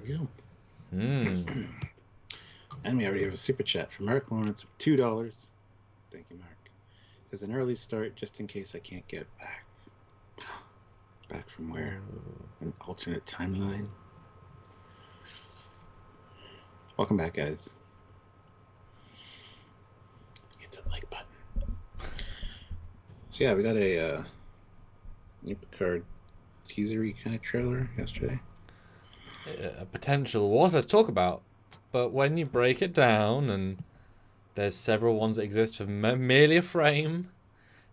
we go. Mm. And we already have a super chat from Mark Lawrence of $2. Thank you, Mark. There's an early start just in case I can't get back. Back from where? An alternate timeline. Welcome back, guys. Hit that like button. So yeah, we got a new Picard teasery kind of trailer yesterday. A potential was there to talk about, but when you break it down, and there's several ones that exist for merely a frame,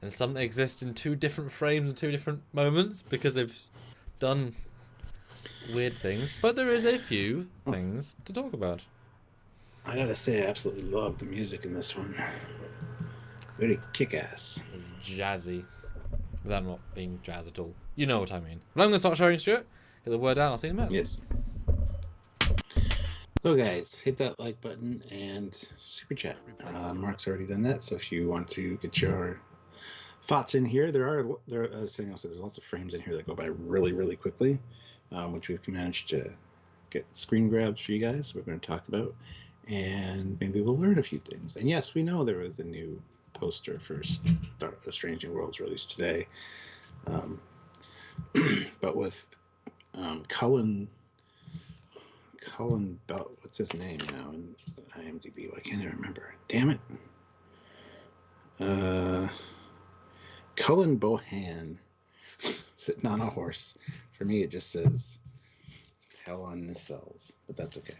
and some that exist in two different frames and two different moments because they've done weird things, but there is a few things to talk about. I gotta say, I absolutely love the music in this one. Very kick-ass. It's jazzy, without not being jazz at all. You know what I mean. But I'm going to start sharing, Stuart. Get the word out. I'll see you in a minute. Yes. So guys, hit that like button and super chat. Mark's already done that, so if you want to get your thoughts in here, as Daniel said, there's lots of frames in here that go by really, really quickly, which we've managed to get screen grabs for you guys. We're going to talk about, and maybe we'll learn a few things. And yes, we know there was a new poster for Strange New Worlds released today, but with Cullen Bell, what's his name now in IMDb? Why can't I remember? Damn it. Cullen Bohan sitting on a horse. For me, it just says hell on nacelles, but that's okay.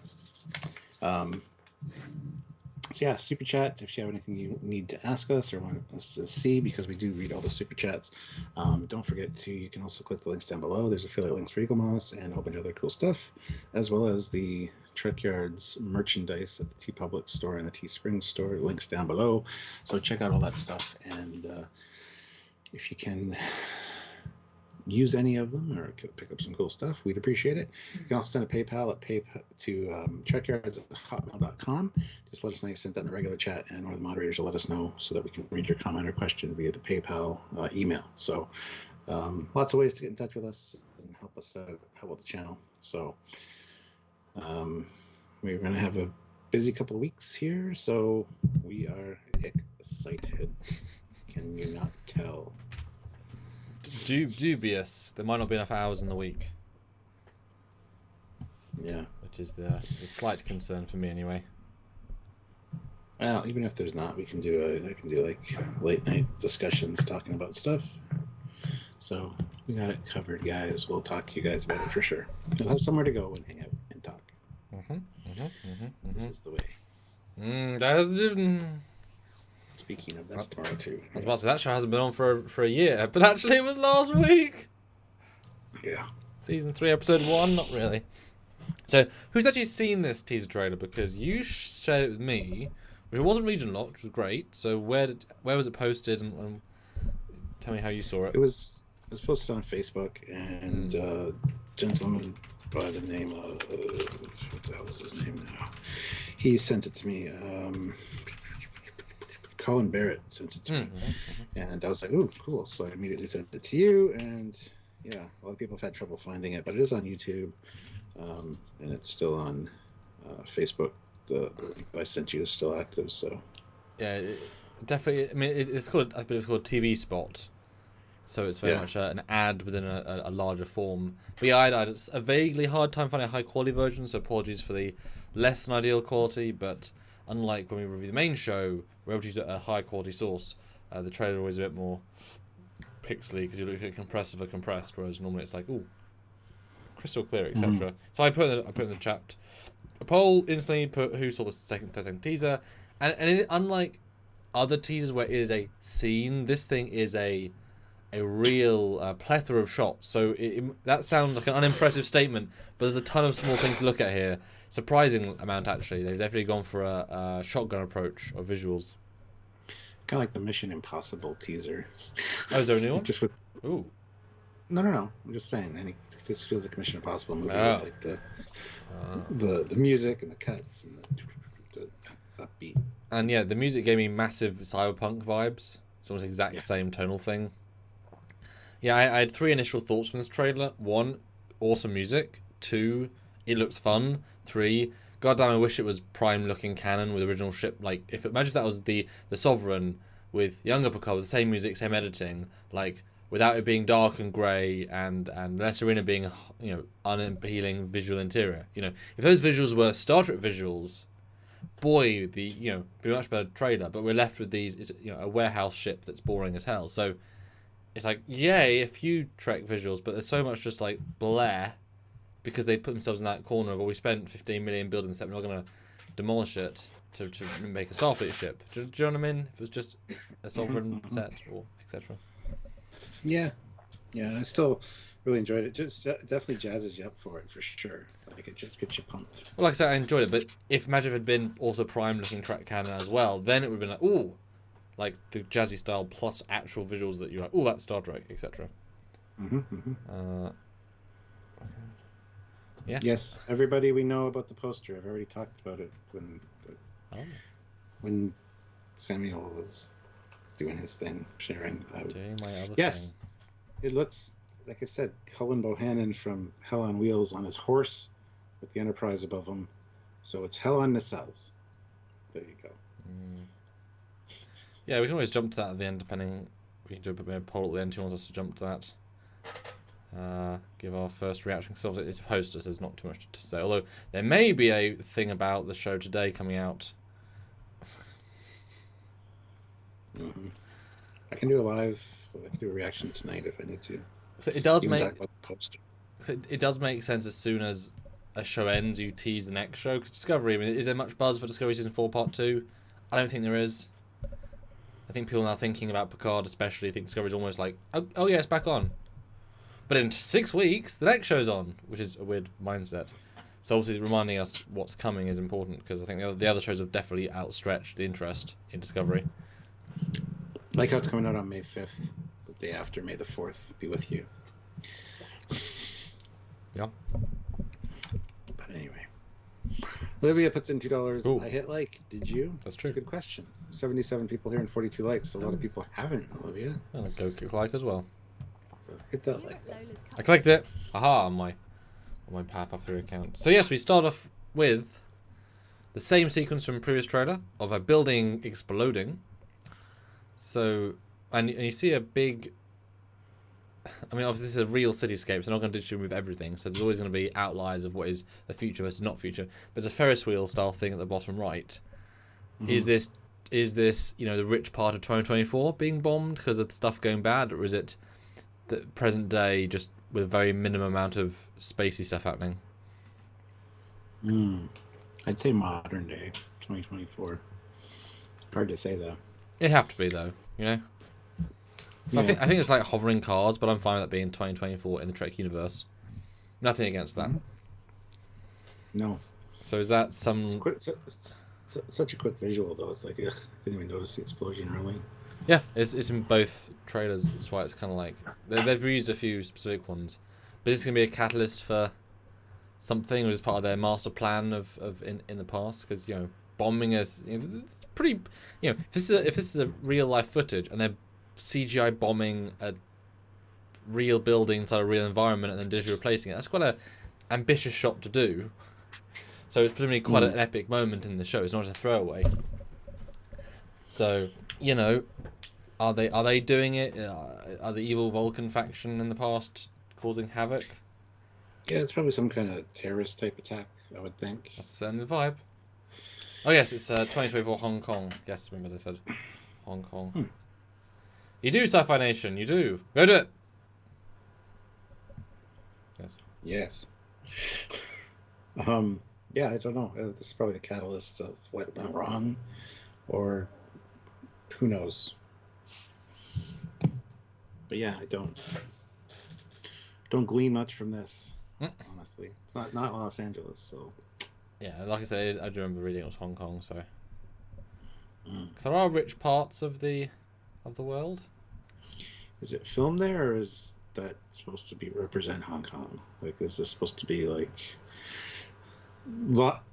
So yeah, super chat if you have anything you need to ask us or want us to see, because we do read all the super chats. Don't forget you can also click the links down below. There's affiliate links for Eagle Moss and a whole bunch of other cool stuff, as well as the Trekyards merchandise at the TeePublic store and the Teespring store. Links down below. So check out all that stuff, and if you can use any of them or pick up some cool stuff, we'd appreciate it. You can also send a PayPal to trekyards@hotmail.com. Just let us know you sent that in the regular chat, and one of the moderators will let us know so that we can read your comment or question via the PayPal email. So lots of ways to get in touch with us and help us out, help out the channel. So we're going to have a busy couple of weeks here, so we are excited. Can you not tell? Dubious. There might not be enough hours in the week. Yeah. Which is the slight concern for me anyway. Well, even if there's not, I can do like late night discussions talking about stuff. So we got it covered, guys. We'll talk to you guys about it for sure. You'll have somewhere to go and hang out and talk. This is the way. Speaking of, that's tomorrow too. I was about to say, that show hasn't been on for a year, but actually it was last week. Yeah. Season 3, episode 1, not really. So, who's actually seen this teaser trailer? Because you shared it with me, which wasn't region locked, which was great. So where was it posted, and tell me how you saw it. It was posted on Facebook, and a gentleman by the name of what the hell is his name now? He sent it to me. Colin Barrett sent it to me, and I was like, "Ooh, cool!" So I immediately sent it to you, and yeah, a lot of people have had trouble finding it, but it is on YouTube, and it's still on Facebook. The link I sent you is still active, so yeah, definitely. I mean, it's called TV spot, so it's very much an ad within a larger form. But yeah, I had a vaguely hard time finding a high quality version, so apologies for the less than ideal quality, but unlike when we review the main show, we're able to use a high quality source. The trailer always a bit more pixely because you look at compressed over compressed, whereas normally it's like, ooh, crystal clear, etc. So I put in the chat a poll instantly. Put who saw the second teaser, and unlike other teasers where it is a scene, this thing is a real plethora of shots. So that sounds like an unimpressive statement, but there's a ton of small things to look at here. Surprising amount, actually. They've definitely gone for a shotgun approach of visuals. Kind of like the Mission Impossible teaser. Oh, is there a new one? Just with Ooh. No. I'm just saying. I think this feels like a Mission Impossible movie with like the music and the cuts and the upbeat. And yeah, the music gave me massive cyberpunk vibes. It's almost the exact same tonal thing. Yeah, I had 3 initial thoughts from this trailer. 1, awesome music. 2, it looks fun. 3, goddamn, I wish it was prime looking canon with original ship. Like, imagine if that was the Sovereign with younger Picard with the same music, same editing, like without it being dark and grey and Sirena being, you know, unappealing visual interior. You know, if those visuals were Star Trek visuals, boy, be a much better trailer. But we're left with these, you know, a warehouse ship that's boring as hell. So it's like, yay, a few Trek visuals, but there's so much just like bleh because they put themselves in that corner of, well, we spent 15 million building this set, we're not going to demolish it to make a Starfleet ship. Do you know what I mean? If it was just a Sovereign set or etc. Yeah, I still really enjoyed it. Just definitely jazzes you up for it for sure. Like, it just gets you pumped. Well, like I said, I enjoyed it, but if Imagine if it had been also prime looking track canon as well, then it would have been like, ooh, like the jazzy style plus actual visuals that you're like, ooh, that's Star Trek, etc. Yeah. Yes, everybody we know about the poster. I've already talked about it when Samuel was doing his thing, sharing. Doing my other yes, thing. It looks, like I said, Cullen Bohannon from Hell on Wheels on his horse with the Enterprise above him. So it's Hell on Nacelles. There you go. Yeah, we can always jump to that at the end, depending. We can do a bit of a poll at the end. Who wants us to jump to that? Give our first reaction. Because it's a poster, so there's not too much to say. Although there may be a thing about the show today coming out. I can do a reaction tonight if I need to. So it does talk about the poster. So it does make sense as soon as a show ends, you tease the next show. Because Discovery, I mean, is there much buzz for Discovery Season 4 Part 2? I don't think there is. I think people now thinking about Picard especially think Discovery's almost like, oh yeah, it's back on. But in 6 weeks, the next show's on, which is a weird mindset. So obviously reminding us what's coming is important, because I think the other shows have definitely outstretched the interest in Discovery. Like how it's coming out on May 5th, the day after May the 4th be with you. Yeah. But anyway. Olivia puts in $2. Ooh. I hit like. Did you? That's true. That's a good question. 77 people here and 42 likes. So a lot of people haven't, Olivia. I'll go click like as well. So hit that like. I clicked it. Aha, on my path up through account. So yes, we start off with the same sequence from the previous trailer of a building exploding. So, and you see a big... I mean, obviously this is a real cityscape, so they're not going to digitally remove everything, so there's always going to be outliers of what is the future versus not future. But there's a Ferris wheel style thing at the bottom right. Is this, you know, the rich part of 2024 being bombed because of stuff going bad, or is it the present day just with a very minimum amount of spacey stuff happening? I'd say modern day, 2024. Hard to say though. It'd have to be though, you know. So yeah. I think it's like hovering cars, but I'm fine with that being 2024 in the Trek universe. Nothing against that. No. So is that some... Such a quick visual though. It's like, didn't even notice the explosion really. Yeah, it's in both trailers. That's why it's kind of like they've reused a few specific ones, but it's gonna be a catalyst for something, or is part of their master plan of in the past. Because, you know, bombing is, you know, it's pretty. You know, if this is a real life footage and they're CGI bombing a real building inside a real environment and then digitally replacing it, that's quite a ambitious shot to do. So it's presumably quite an epic moment in the show. It's not a throwaway. So, you know, are they doing it? Are the evil Vulcan faction in the past causing havoc? Yeah, it's probably some kind of terrorist type attack, I would think. That's certainly the vibe. Oh yes, it's 2024 Hong Kong. Yes, remember they said Hong Kong. You do, Sci-Fi Nation. You do. Go do it. Yes. Yes. Yeah, I don't know. This is probably the catalyst of what went wrong, or who knows. But yeah, I don't glean much from this. Honestly, it's not Los Angeles, so. Yeah, like I said, I do remember reading it was Hong Kong, so. Because there are rich parts of the world. Is it filmed there, or is that supposed to be represent Hong Kong? Like, is this supposed to be like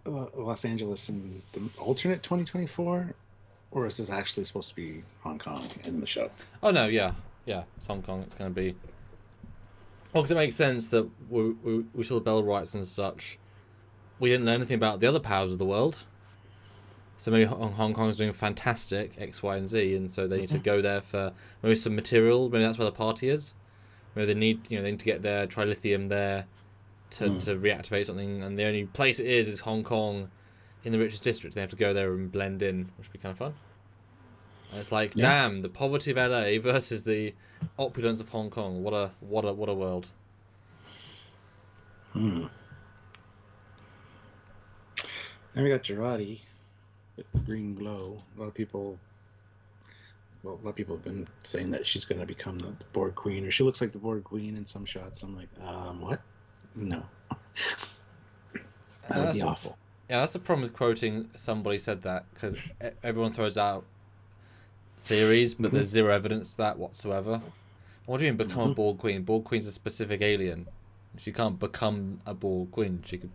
Los Angeles in the alternate 2024, or is this actually supposed to be Hong Kong in the show? Oh no, yeah, it's Hong Kong. It's going to be. Well, because it makes sense that we saw the Bell rights and such we didn't learn anything about the other powers of the world. So maybe Hong Kong's doing fantastic X, Y, and Z, and so they need to go there for maybe some material. Maybe that's where the party is. Maybe they need to get their trilithium there to reactivate something, and the only place it is Hong Kong, in the richest district. They have to go there and blend in, which would be kind of fun. And it's like, damn, the poverty of LA versus the opulence of Hong Kong. What a world. Then we got Jurati with the green glow. A lot of people have been saying that she's going to become the Borg Queen, or she looks like the Borg Queen in some shots. I'm like, what? No. That would be awful. Yeah, that's the problem with quoting somebody said that, because everyone throws out theories, but there's zero evidence to that whatsoever. What do you mean become a Borg Queen? Borg Queen's a specific alien. She can't become a Borg Queen. She could...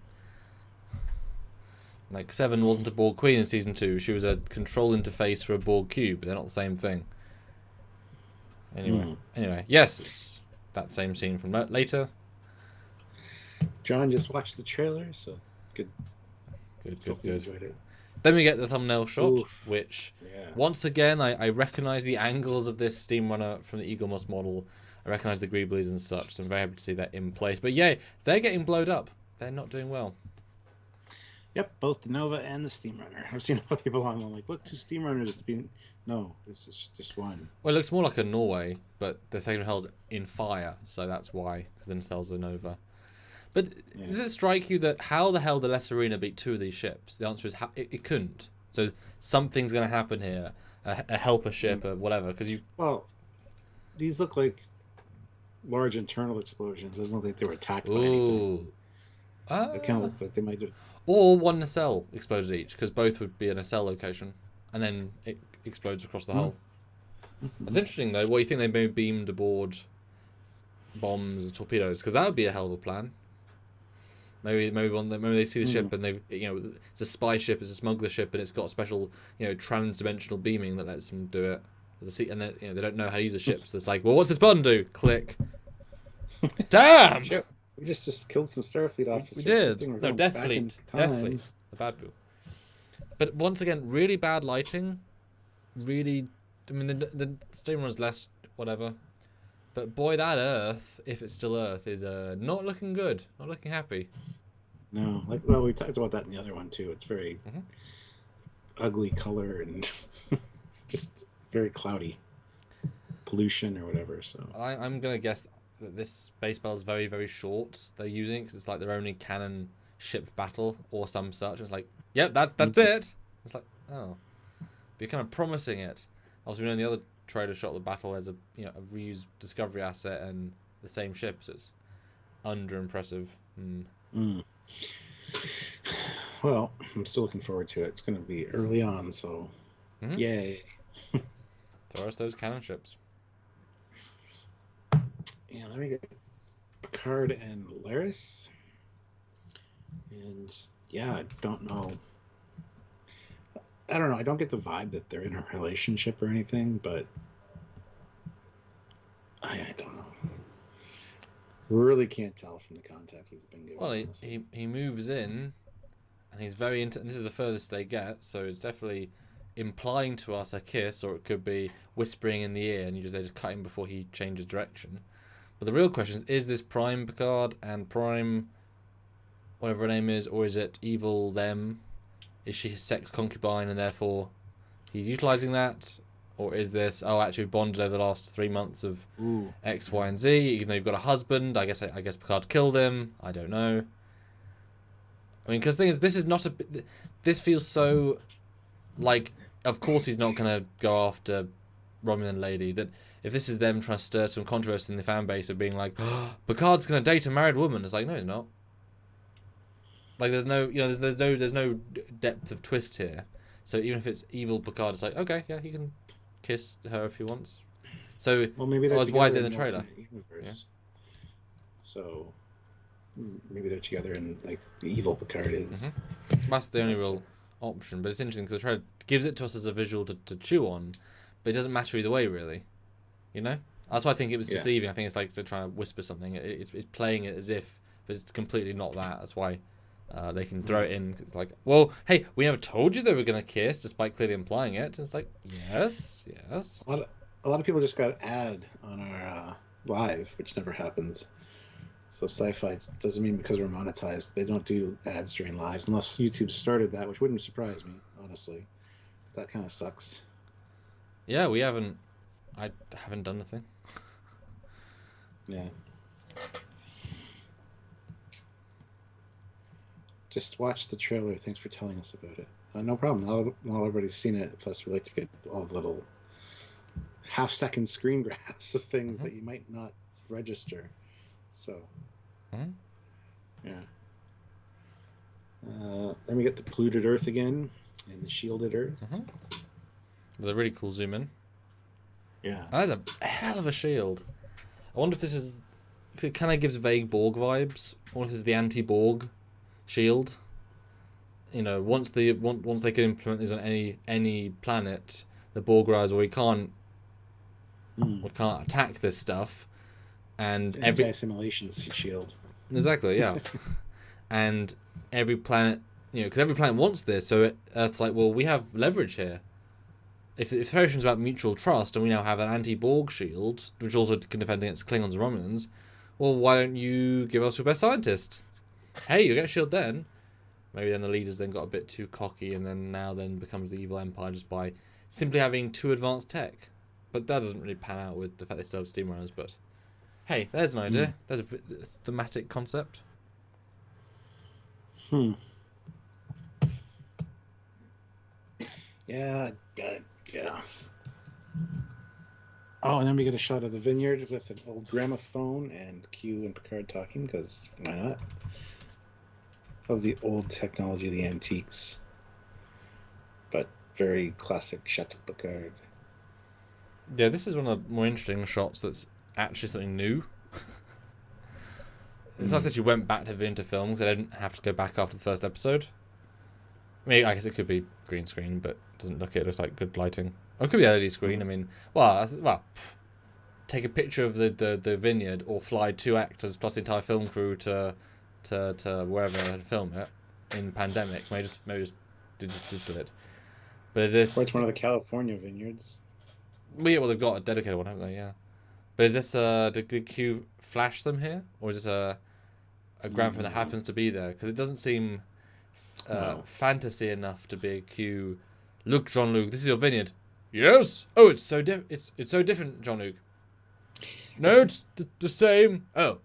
Like, Seven wasn't a Borg Queen in Season 2. She was a control interface for a Borg cube, but they're not the same thing. Anyway, yes, it's that same scene from later. John just watched the trailer, so good. Good. Enjoyed it. Then we get the thumbnail shot, which, yeah. Once again, I recognise the angles of this steam runner from the Eagle Moss model. I recognise the greeblies and such, so I'm very happy to see that in place. But yeah, they're getting blowed up. They're not doing well. Yep, both the Nova and the Steam Runner. I've seen a lot of people online like, look, 2 Steam Runners. No, it's just one. Well, it looks more like a Norway, but the second hell's in fire, so that's why, because then Cells are Nova. But does it strike you that how the hell did the Sirena beat 2 of these ships? The answer is it couldn't. So something's going to happen here, a helper ship or whatever. Well, these look like large internal explosions. It doesn't look like they were attacked by anything. It kind of looks like they might do. Or one nacelle exploded each, because both would be a nacelle location, and then it explodes across the hull. That's interesting, though. What do you think they may beamed aboard bombs, torpedoes? Because that would be a hell of a plan. Maybe they see the ship and it's a spy ship, it's a smuggler ship, and it's got a special trans-dimensional beaming that lets them do it. And they don't know how to use a ship, so it's like, well, what's this button do? Click. Damn. Sure. We just killed some Starfleet officers. We did. No, Death Fleet. The bad people. But once again, really bad lighting. Really, I mean, the steam run's less whatever. But boy, that Earth, if it's still Earth, is not looking good. Not looking happy. No, we talked about that in the other one too. It's very ugly color and just very cloudy. Pollution or whatever. So I'm gonna guess that this space battle is very, very short. They're using it because it's like their only canon ship battle or some such. It's like, yep, that's it. It's like, oh, but you're kind of promising it. Also, we know in the other trailer shot the battle as a reused Discovery asset and the same ship, so it's under impressive. Well, I'm still looking forward to it. It's going to be early on, so yay. Throw us those cannon ships. Yeah, let me get Picard and Laris. And yeah, I don't know. I don't get the vibe that they're in a relationship or anything, but I don't know. Really can't tell from the contact we've been given. Well, he moves in, and he's very into. And this is the furthest they get, so it's definitely implying to us a kiss, or it could be whispering in the ear, and they just cut him before he changes direction. But the real question is this Prime Picard and Prime, whatever her name is, or is it evil them? Is she his sex concubine and therefore he's utilising that? Or is this, actually bonded over the last 3 months of X, Y, and Z, even though you've got a husband? I guess Picard killed him. I don't know. I mean, because the thing is, this is not this feels so, like, of course he's not going to go after Romulan lady, that if this is them trying to stir some controversy in the fan base of being like, Picard's going to date a married woman, it's like, no, he's not. Like, there's no depth of twist here. So even if it's evil Picard, it's like, okay, yeah, he can kiss her if he wants. So, maybe why is it in the trailer? Yeah. So maybe they're together and like the evil Picard is. That's the only real option. But it's interesting because the trailer gives it to us as a visual to chew on, but it doesn't matter either way, really. That's why I think it was deceiving. I think it's like they're trying to whisper something. It's playing it as if, but it's completely not that. That's why They can throw it in. It's like, well, hey, we never told you they were going to kiss, despite clearly implying it. And it's like, yes. A lot of people just got ad on our live, which never happens. So sci-fi doesn't mean because we're monetized they don't do ads during lives, unless YouTube started that, which wouldn't surprise me, honestly. That kind of sucks. Yeah, I haven't done nothing. Yeah. Just watch the trailer. Thanks for telling us about it. No problem. Not everybody's seen it. Plus, we like to get all the little half-second screen grabs of things that you might not register. So, yeah. Then we get the polluted Earth again and the shielded Earth. With a really cool zoom in. Yeah. That's a hell of a shield. I wonder if this is... It kind of gives vague Borg vibes. I wonder if this is the anti-Borg shield. You know, once they can implement these on any planet, the Borg realize, well, we can't attack this stuff. And every anti-assimilation shield. Exactly, yeah. And every planet, because every planet wants this, so Earth's like, well, we have leverage here. If the Federation's about mutual trust, and we now have an anti-Borg shield, which also can defend against Klingons and Romulans, well, why don't you give us your best scientist? Hey, you get a shield then. Maybe then the leaders then got a bit too cocky, and then becomes the evil empire just by simply having too advanced tech. But that doesn't really pan out with the fact they still have steam runners, but... Hey, there's an idea. There's a thematic concept. Yeah. Oh, and then we get a shot of the Vineyard with an old gramophone and Q and Picard talking, because why not? Of the old technology, the antiques. But very classic Chateau Picard. Yeah, this is one of the more interesting shots that's actually something new. It's nice that you went back to the Vineyard film, because I didn't have to go back after the first episode. I mean, I guess it could be green screen, but it doesn't look it. It looks like good lighting. Or it could be LED screen. I mean, take a picture of the Vineyard, or fly 2 actors plus the entire film crew to wherever and film it in pandemic. Maybe just did it. But is this? Or it's one of the California vineyards. Well, they've got a dedicated one, haven't they? Yeah. But is this did Q flash them here, or is this a gramophone that happens to be there? Because it doesn't seem fantasy enough to be a Q. Look, Jean-Luc, this is your vineyard. Yes. Oh, it's so different, Jean-Luc. No, it's the same. Oh,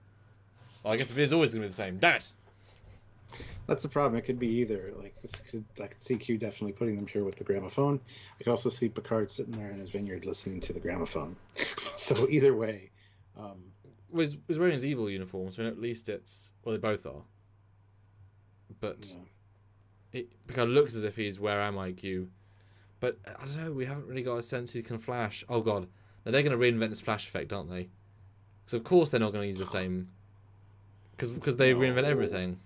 well, I guess the vineyard's always gonna be the same. Damn it. That's the problem. It could be either. I could see Q definitely putting them here with the gramophone. I could also see Picard sitting there in his vineyard listening to the gramophone. So either way. He's wearing his evil uniform, so at least it's... Well, they both are. But Picard looks as if he's Where Am I, Q? But, I don't know, we haven't really got a sense he can flash. Oh, God. Now, they're going to reinvent this flash effect, aren't they? So, of course, they're not going to use the same... Because they reinvent everything.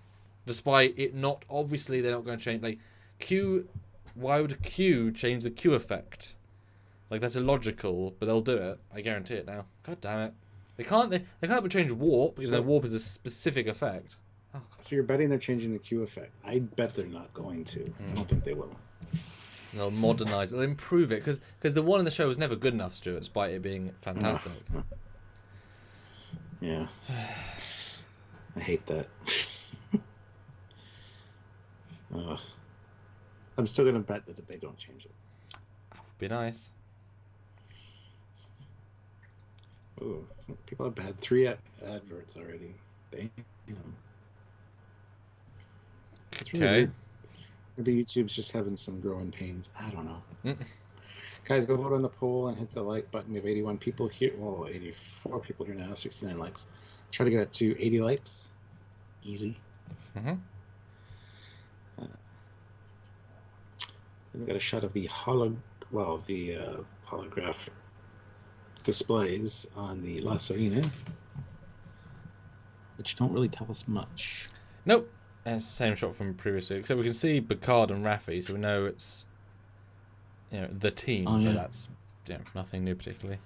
Despite it not... Obviously, they're not going to change... Like, Q... Why would Q change the Q effect? Like, that's illogical, but they'll do it. I guarantee it now. God damn it. They can't change warp, even though warp is a specific effect. Oh, so you're betting they're changing the Q effect. I bet they're not going to. I don't think they will. They'll modernise it. They'll improve it. Because the one in the show was never good enough, Stuart, despite it being fantastic. Yeah. I hate that. I'm still going to bet that they don't change it. That would be nice. Ooh, people have had 3 adverts already. Damn. It's really weird. Maybe YouTube's just having some growing pains. I don't know. Guys, go vote on the poll and hit the like button. We have 81 people here. Well, 84 people here now. 69 likes. Try to get up to 80 likes. Easy. Then we got a shot of the holograph displays on the La Sirena, which don't really tell us much. Nope. It's the same shot from previously, except we can see Picard and Raffi, so we know it's the team, but that's nothing new particularly.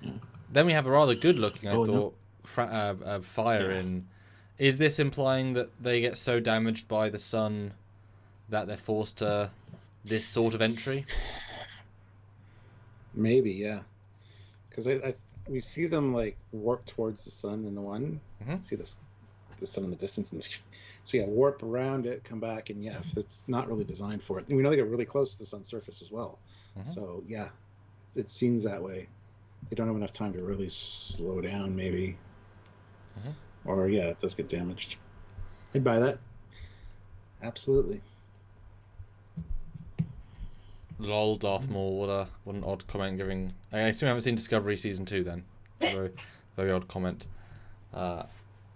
Yeah. Then we have a rather good looking, I thought, fire Is this implying that they get so damaged by the sun that they're forced to this sort of entry? Maybe, yeah. Because we see them like warp towards the sun in the one. Mm-hmm. See the sun in the distance, so yeah, warp around it, come back, and yeah, it's not really designed for it. And we know they get really close to the sun's surface as well. Mm-hmm. So yeah, it seems that way. They don't have enough time to really slow down, maybe. Mm-hmm. Or yeah, it does get damaged. I'd buy that. Absolutely. Lol, Darth Maul. What an odd comment giving. I assume I haven't seen Discovery season 2 then. It's a very, very odd comment.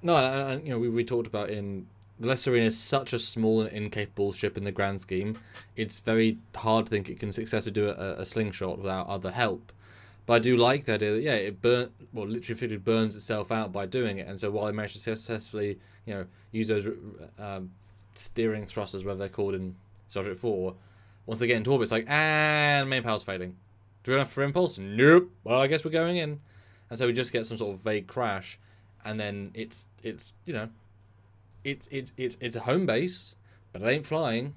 No, and you know, we talked about in the Sirena is such a small and incapable ship in the grand scheme. It's very hard to think it can successfully do a slingshot without other help. But I do like the idea that it literally burns itself out by doing it. And so while they manage to successfully, use those steering thrusters, whatever they're called in Star Trek 4, once they get into orbit, it's like, and main power's fading. Do we have enough for impulse? Nope. Well, I guess we're going in. And so we just get some sort of vague crash, and then it's a home base, but it ain't flying.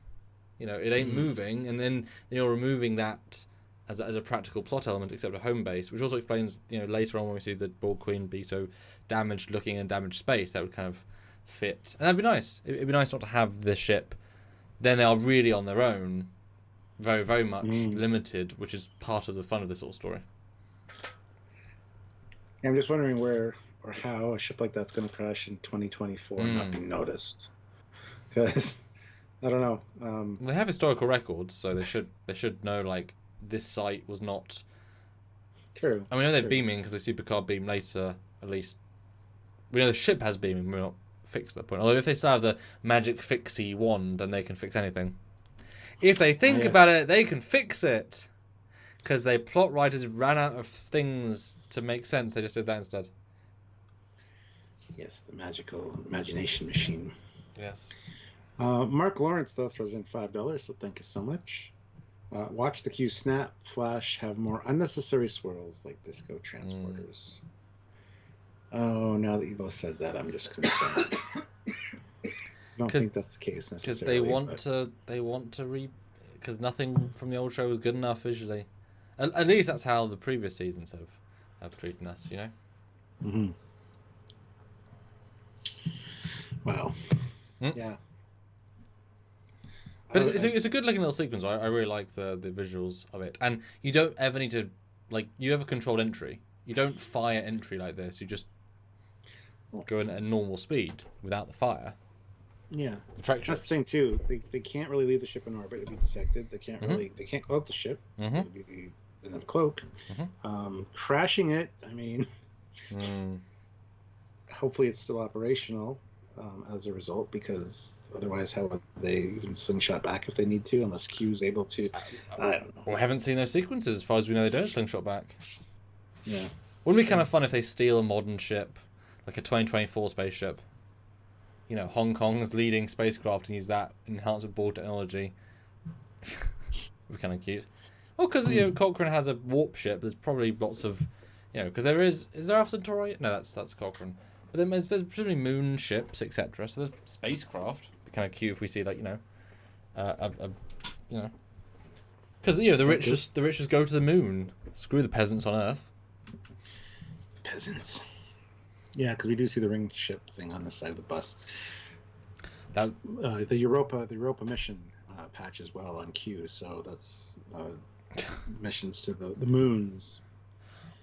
It ain't moving, and then you're removing that as a practical plot element, except a home base, which also explains, later on when we see the Borg Queen be so damaged looking in damaged space, that would kind of fit. And that'd be nice. It'd be nice not to have the ship. Then they are really on their own, very, very much limited, which is part of the fun of this whole story. I'm just wondering where or how a ship like that's going to crash in 2024 and not be noticed. Because, I don't know. They have historical records, so they should know, like, this site was not... True. And we know they're beaming because they see Picard beam later, at least. We know the ship has beaming, we're not fixed at that point. Although if they still have the magic fixie wand, then they can fix anything. If they think about it, they can fix it. Because the plot writers ran out of things to make sense. They just did that instead. Yes, the magical imagination machine. Yes. Mark Lawrence, though, throws in $5, so thank you so much. Watch the Q snap flash have more unnecessary swirls like disco transporters. Oh, now that you both said that, I'm just concerned. I don't think that's the case necessarily. Because they want to because nothing from the old show was good enough visually. At least that's how the previous seasons have treated us, Mm-hmm. Wow. Yeah. But it's a good looking little sequence. I really like the visuals of it. And you don't ever need to, you have a controlled entry. You don't fire entry like this. You just go in at a normal speed without the fire. Yeah. That's the thing, too. They can't really leave the ship in orbit. It'll be detected. They can't they can't cloak the ship. It'll be in the cloak. Crashing it, I mean, hopefully it's still operational. As a result, because otherwise how would they even slingshot back if they need to, unless Q's able to? I don't know. We haven't seen those sequences. As far as we know, they don't slingshot back. Yeah. Wouldn't it be kind of fun if they steal a modern ship, like a 2024 spaceship? Hong Kong's leading spacecraft, and use that enhanced with Borg technology. Would be kind of cute. Well, because Cochrane has a warp ship. There's probably lots of, because is there Alpha Centauri? No, that's Cochrane. But then there's presumably moon ships, etc. So there's spacecraft. It'd be kind of cute if we see because the richest go to the moon. Screw the peasants on Earth. Peasants. Yeah, because we do see the ring ship thing on the side of the bus. That's the Europa mission patch as well on Q. So that's missions to the moons.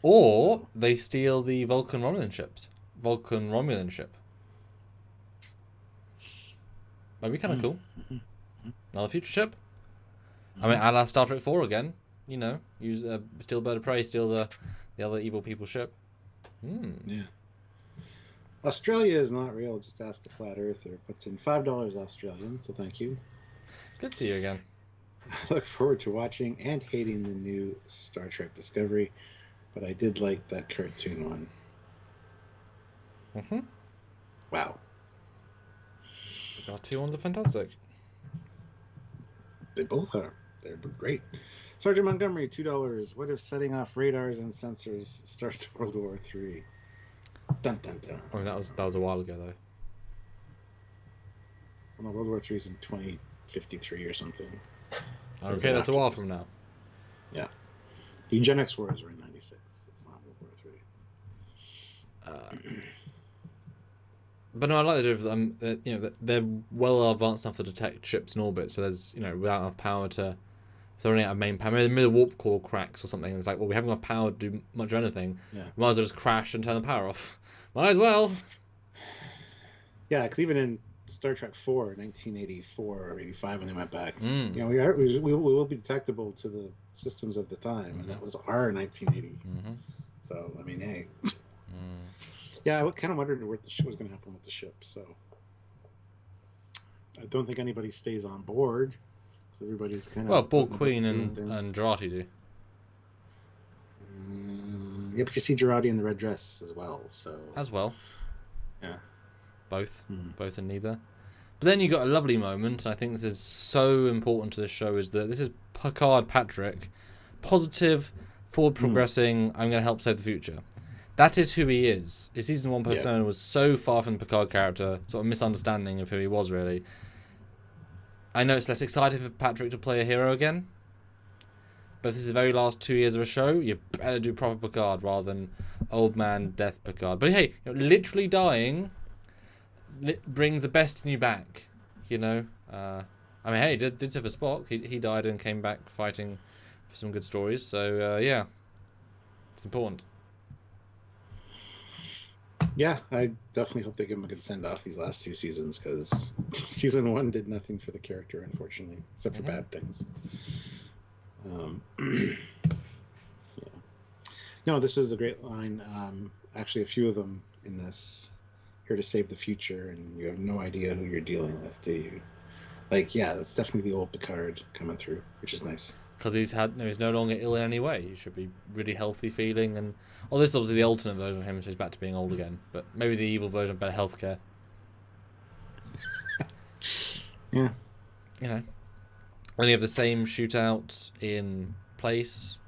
Or they steal the Vulcan Romulan ship. That'd be kind of cool. Another future ship. I mean, a la Star Trek 4 again. Use steal bird of prey, steal the other evil people's ship. Yeah. Australia is not real. Just ask a flat earther. Puts in $5 Australian, so thank you. Good to see you again. I look forward to watching and hating the new Star Trek Discovery, but I did like that cartoon one. Wow. The cartoon ones are fantastic. They both are. They're great. Sergeant Montgomery, $2. What if setting off radars and sensors starts World War III? Dun dun dun. I mean, that was a while ago though. Well, no, World War III is in 2053 or something. Okay, that's a while from now. Yeah. Eugenics wars were in 96. It's not World War III. But no, I like the idea of they're well advanced enough to detect ships in orbit, so there's, without enough power to, if they're running out of main power, maybe the warp core cracks or something, and it's like, well, we haven't enough power to do much of anything. Yeah. We might as well just crash and turn the power off. Might as well. Yeah, because even in Star Trek 4, 1984 or 85, when they went back, Mm. we will be detectable to the systems of the time, and that was our 1980. Mm-hmm. So, I mean, hey. Mm. Yeah, I kind of wondered what was going to happen with the ship, so I don't think anybody stays on board. So everybody's kind of... Well, Borg Queen and Jurati do. Yeah, but you see Jurati in the red dress as well, so... As well. Yeah. Both. Both and neither. But then you got a lovely moment, and I think this is so important to the show, is that this is Picard Patrick. Positive, forward progressing, I'm going to help save the future. That is who he is. His season 1 persona was so far from the Picard character, sort of misunderstanding of who he was, really. I know it's less exciting for Patrick to play a hero again, but this is the very last 2 years of a show. You better do proper Picard rather than old man death Picard. But hey, literally dying brings the best in you back, I mean, hey, did so for Spock. He died and came back fighting for some good stories. So, yeah, it's important. Yeah, I definitely hope they give him a good send-off these last 2 seasons, because season 1 did nothing for the character, unfortunately, except for bad things. Yeah. No, this is a great line. Actually, a few of them in this. Here to save the future, and you have no idea who you're dealing with, do you? Like, yeah, that's definitely the old Picard coming through, which is nice. Because he's no longer ill in any way. He should be really healthy feeling, and this is obviously the alternate version of him, so he's back to being old again. But maybe the evil version, better healthcare. Yeah. Then you have the same shootout in place.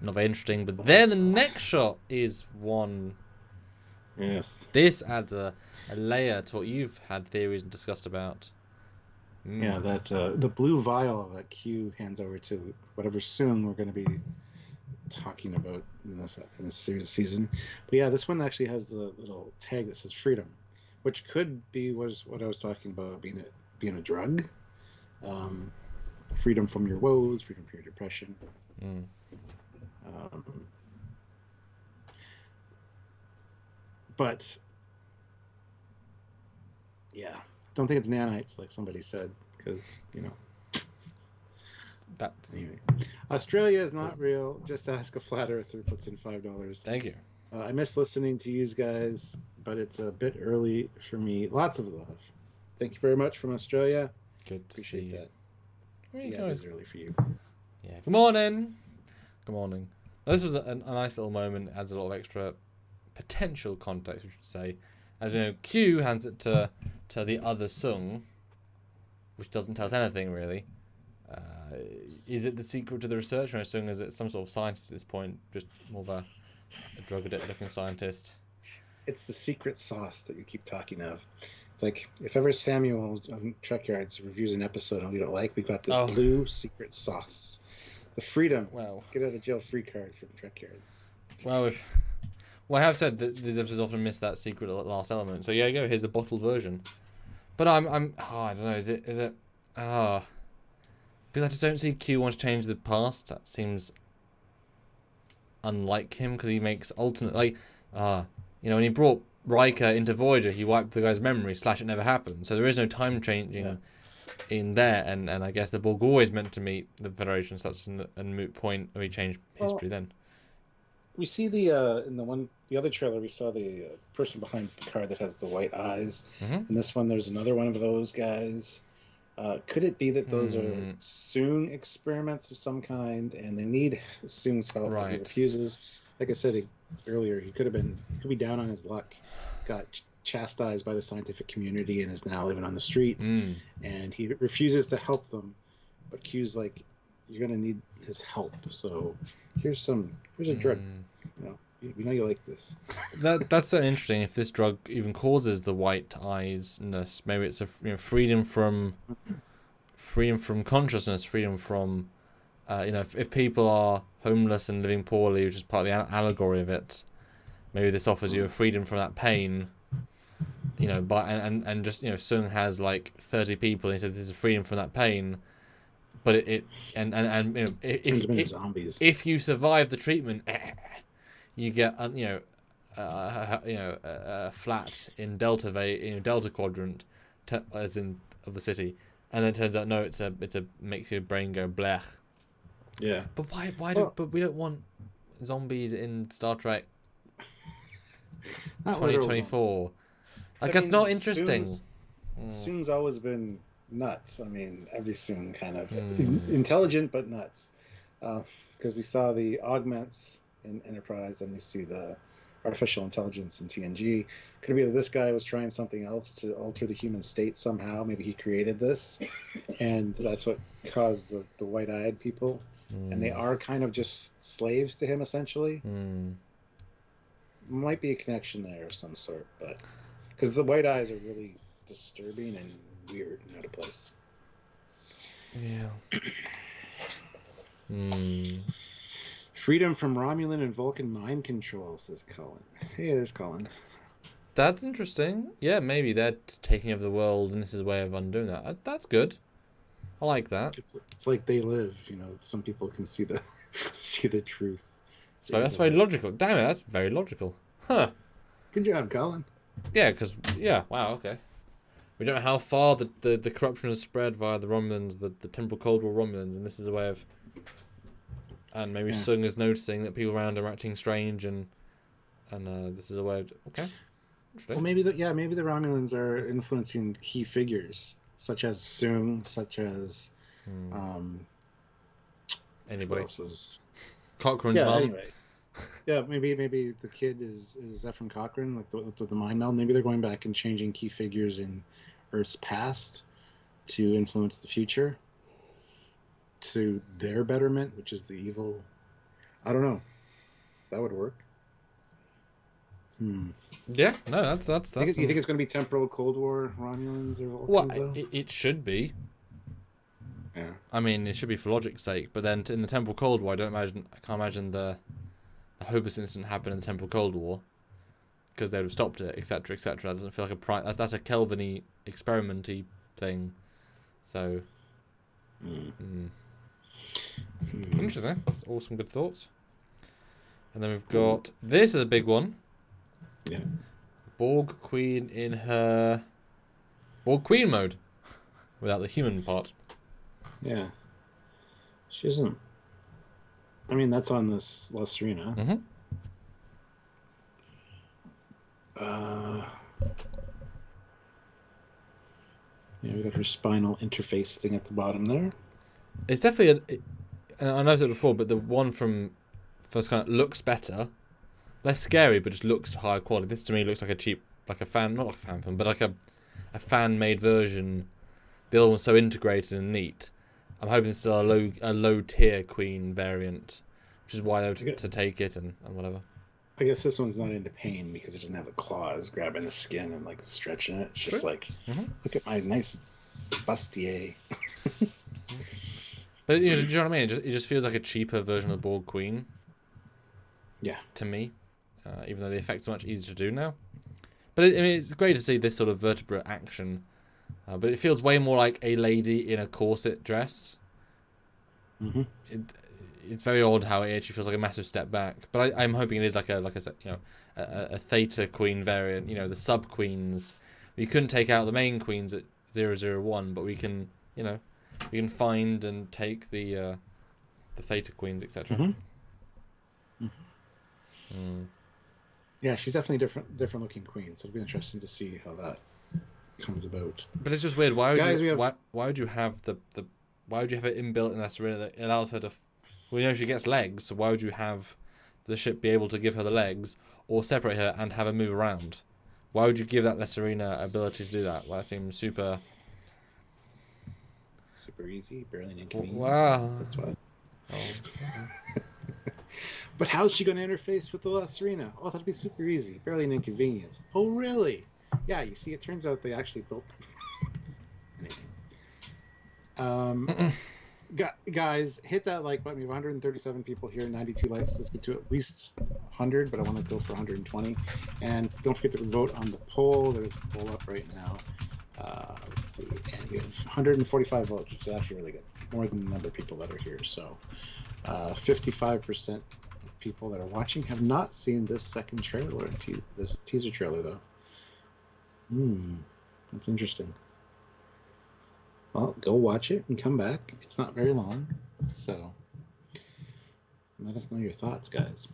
Not very interesting, but then the next shot is one. Yes. This adds a layer to what you've had theories and discussed about. Yeah, that the blue vial that Q hands over to whatever soon we're going to be talking about in this season. But yeah, this one actually has the little tag that says freedom, which was what I was talking about, being a drug. Freedom from your woes, freedom from your depression. But yeah, don't think it's nanites like somebody said, because that anyway. Australia is not real. Just ask a flat earther. Puts in $5. Thank you. I miss listening to you guys, but it's a bit early for me. Lots of love. Thank you very much from Australia. Good to Appreciate see that. you. Yeah, it is early for you. Yeah. Good morning. Good morning. This was a nice little moment. Adds a lot of extra potential context, we should say. As you know, Q hands it to the other Sung, which doesn't tell us anything really. Is it the secret to the research? Or Sung, is it some sort of scientist at this point, just more of a drug addict looking scientist? It's the secret sauce that you keep talking of. It's like, if ever Samuel on Trekyards reviews an episode and we don't like, we've got this blue secret sauce. The freedom. Wow. Get out of jail free card from Trekyards. Well, I have said that these episodes often miss that secret last element. So yeah, here's the bottled version. But I don't know, is it because I just don't see Q want to change the past. That seems unlike him, because he makes alternate, when he brought Riker into Voyager, he wiped the guy's memory, / it never happened. So there is no time changing in there, and I guess the Borg always meant to meet the Federation, so that's a moot point. We changed history then. We see the other trailer, we saw the person behind Picard that has the white eyes. In this one, there's another one of those guys. Could it be that those are Soong experiments of some kind, and they need Soong's help? Right. He refuses. Like I said earlier, he could be down on his luck, got chastised by the scientific community, and is now living on the street. And he refuses to help them. But Q's like, you're gonna need his help. So here's a drug. We know you like this. That's so interesting. If this drug even causes the white eyesness, maybe it's a freedom from consciousness, freedom from if people are homeless and living poorly, which is part of the allegory of it. Maybe this offers you a freedom from that pain. But and just Sung has like 30 people, and he says this is freedom from that pain. But if you survive the treatment, you get a flat in Delta quadrant, as in of the city, and then it turns out no, it's a makes your brain go blech. Yeah. But but we don't want zombies in Star Trek 2024. Like, that's not interesting. Soong's always been nuts. I mean, every Soong kind of intelligent but nuts. Because we saw the augments in Enterprise, and we see the artificial intelligence in TNG. Could it be that this guy was trying something else to alter the human state somehow? Maybe he created this, and that's what caused the white-eyed people. And they are kind of just slaves to him, essentially. Might be a connection there of some sort, but because the white eyes are really disturbing and weird and out of place. Yeah. Freedom from Romulan and Vulcan mind control, says Colin. Hey, there's Colin. That's interesting. Yeah, maybe they're taking over the world, and this is a way of undoing that. That's good. I like that. It's like they live. Some people can see the truth. So that's very logical. Damn it, that's very logical. Huh. Good job, Colin. Yeah, wow, okay. We don't know how far the corruption has spread via the Romulans, the Temporal Cold War Romulans, and this is a way of... And maybe Sung is noticing that people around are acting strange, and this is a way of... Okay. Well, maybe the Romulans are influencing key figures, such as Sung, such as... Anybody? Who else was... Cochrane's mom. Anyway. Yeah, maybe the kid is Zephyr Cochrane, like with the mind meld. Maybe they're going back and changing key figures in Earth's past to influence the future to their betterment, which is the evil. I don't know. That would work. Yeah, no, that's. You think it's going to be temporal Cold War Romulans or Vulcans? Well, it should be. Yeah. I mean, it should be for logic's sake, but then in the Temporal Cold War, I can't imagine the Hobus incident happened in the Temporal Cold War, because they would have stopped it, etc., etc. That doesn't feel like that's a Kelvin-y, experiment-y thing. So, interesting. That's all some good thoughts. And then we've got this is a big one. Yeah. Borg Queen in her Borg Queen mode, without the human part. Yeah. She isn't. I mean, that's on this La Sirena. Yeah, we got her spinal interface thing at the bottom there. It's definitely and I know I've said it before, but the one from first kind of looks better, less scary, but just looks higher quality. This to me looks like a cheap, not like a fan film, but like a fan-made version. The other one's so integrated and neat. I'm hoping it's still a low tier Queen variant, which is why they were to take it and whatever. I guess this one's not into pain because it doesn't have the claws grabbing the skin and like stretching it. It's just like, look at my nice bustier. But do you know what I mean? It just feels like a cheaper version of the Borg Queen. Yeah. To me, even though the effects are much easier to do now. But it's great to see this sort of vertebrate action. But it feels way more like a lady in a corset dress. It's very odd how it actually feels like a massive step back. But I'm hoping it is like I said, a Theta Queen variant. The sub queens. We couldn't take out the main queens at 001, but we can find and take the Theta queens, etc. Yeah, she's definitely different looking queen. So it'll be interesting to see how that comes about. But it's just weird. Why would you have it inbuilt in that Sirena that allows her to? We know she gets legs, so why would you have the ship be able to give her the legs or separate her and have her move around? Why would you give that Sirena ability to do that? Well, that seems super easy, barely an inconvenience. Wow. That's why. But how's she going to interface with the Sirena? Oh, that'd be super easy. Barely an inconvenience. Oh, really? Yeah, you see, it turns out they actually built them. Anyway. Guys, hit that like button. We have 137 people here, 92 likes. Let's get to at least 100, but I want to go for 120. And don't forget to vote on the poll. There's a poll up right now. Let's see. And we have 145 votes, which is actually really good. More than the number of people that are here. So 55% of people that are watching have not seen this second trailer, this teaser trailer, though. That's interesting. Well, go watch it and come back. It's not very long, so let us know your thoughts, guys.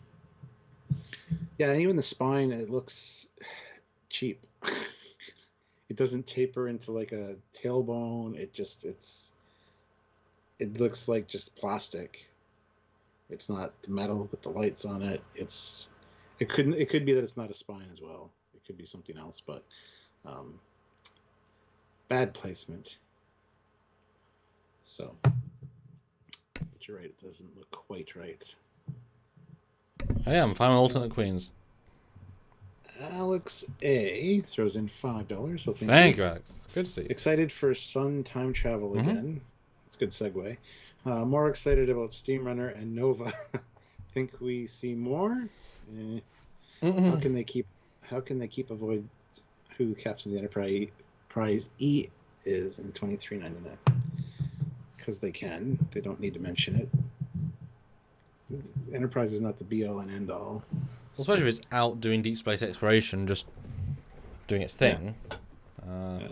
Yeah, and even the spine, it looks cheap. It doesn't taper into like a tailbone. It looks like just plastic. It's not the metal with the lights on it. It could be that it's not a spine as well. It could be something else, but bad placement. So, but you're right, it doesn't look quite right. Hey, I'm fine with alternate queens. Alex A throws in $5. So thank you, Alex. Good to see you. Excited for sun time travel again. That's a good segue. More excited about Steamrunner and Nova. Think we see more? How can they keep avoid who Captain of the Enterprise E is in 23.99? Because they can. They don't need to mention it. Enterprise is not the be all and end all. Well, especially if it's out doing deep space exploration, just doing its thing. Yeah.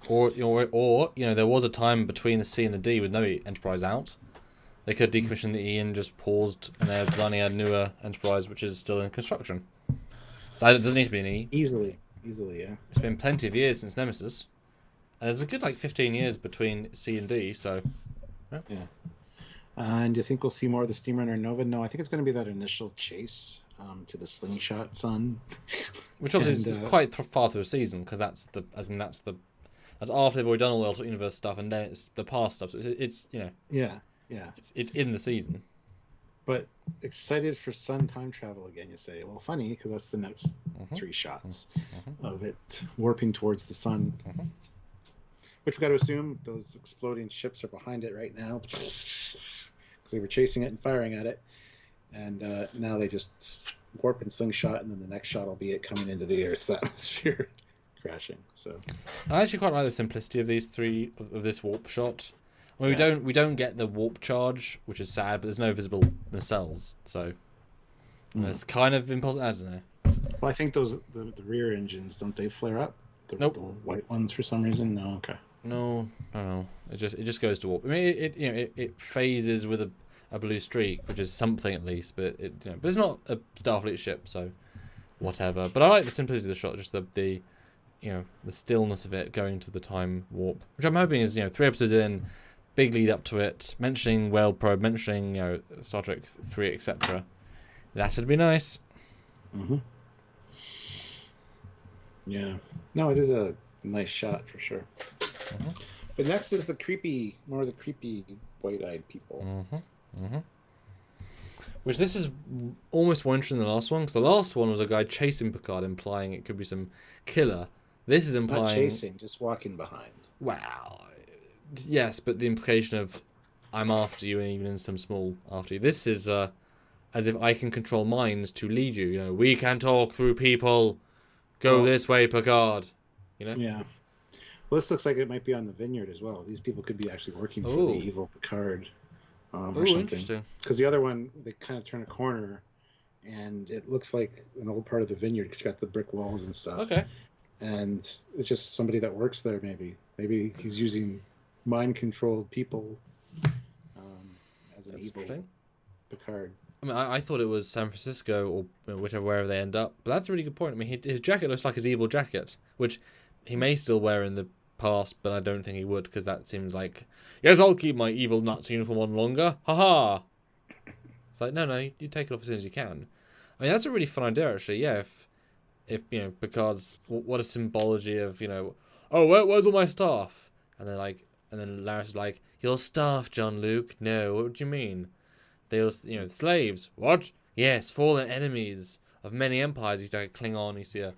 Or there was a time between the C and the D with no Enterprise out. They could have decommissioned the E and just paused, and they're designing a newer Enterprise, which is still in construction. So it doesn't need to be an E. Easily, yeah. It's been plenty of years since Nemesis. And there's a good 15 years between C and D, so... Yeah. And do you think we'll see more of the Steamrunner Nova? No, I think it's going to be that initial chase to the Slingshot sun. Which obviously is quite far through the season, because that's after they've already done all the alternate universe stuff, and then it's the past stuff. So it's Yeah. It's in the season. But excited for sun time travel again, you say. Well, funny, because that's the next 3 shots of it warping towards the sun. Which we got to assume those exploding ships are behind it right now, because they were chasing it and firing at it, and now they just warp and slingshot, and then the next shot will be it coming into the Earth's atmosphere, crashing. So I actually quite like the simplicity of this warp shot. I mean, we don't get the warp charge, which is sad, but there's no visible nacelles, so it's kind of impossible. I don't know. Well, I think the rear engines, don't they flare up? Nope. The white ones for some reason. No, okay. No. It just goes to warp. I mean, it phases with a blue streak, which is something at least, but but it's not a Starfleet ship, so whatever. But I like the simplicity of the shot, just the stillness of it going to the time warp, which I'm hoping is 3 episodes in, big lead up to it, mentioning Whale Probe, mentioning Star Trek 3, etc. That would be nice. Yeah. No, it is a nice shot for sure. But next is more of the creepy white-eyed people. Which this is almost more interesting than the last one, because the last one was a guy chasing Picard, implying it could be some killer. This is implying... Not chasing, just walking behind. Wow. Yes, but the implication of I'm after you, and even in some small after you. This is as if I can control minds to lead you. We can talk through people. Go this way, Picard. Yeah. Well, this looks like it might be on the Vineyard as well. These people could be actually working for the evil Picard or something. Interesting. Because the other one, they kind of turn a corner, and it looks like an old part of the Vineyard because you got the brick walls and stuff. Okay. And it's just somebody that works there, maybe. Maybe he's using mind-controlled people as an evil Picard. I mean, I thought it was San Francisco or wherever they end up. But that's a really good point. I mean, his jacket looks like his evil jacket, which he may still wear in the past, but I don't think he would, because that seems like, yes, I'll keep my evil nuts uniform on longer. Ha-ha! It's like, no, you take it off as soon as you can. I mean, that's a really fun idea, actually. Yeah, if Picard's, what a symbology of, oh, where's all my staff? And then Laris is like, your staff, John Luke? No, what do you mean? They all, slaves. What? Yes, fallen enemies of many empires. You see a Klingon, you see a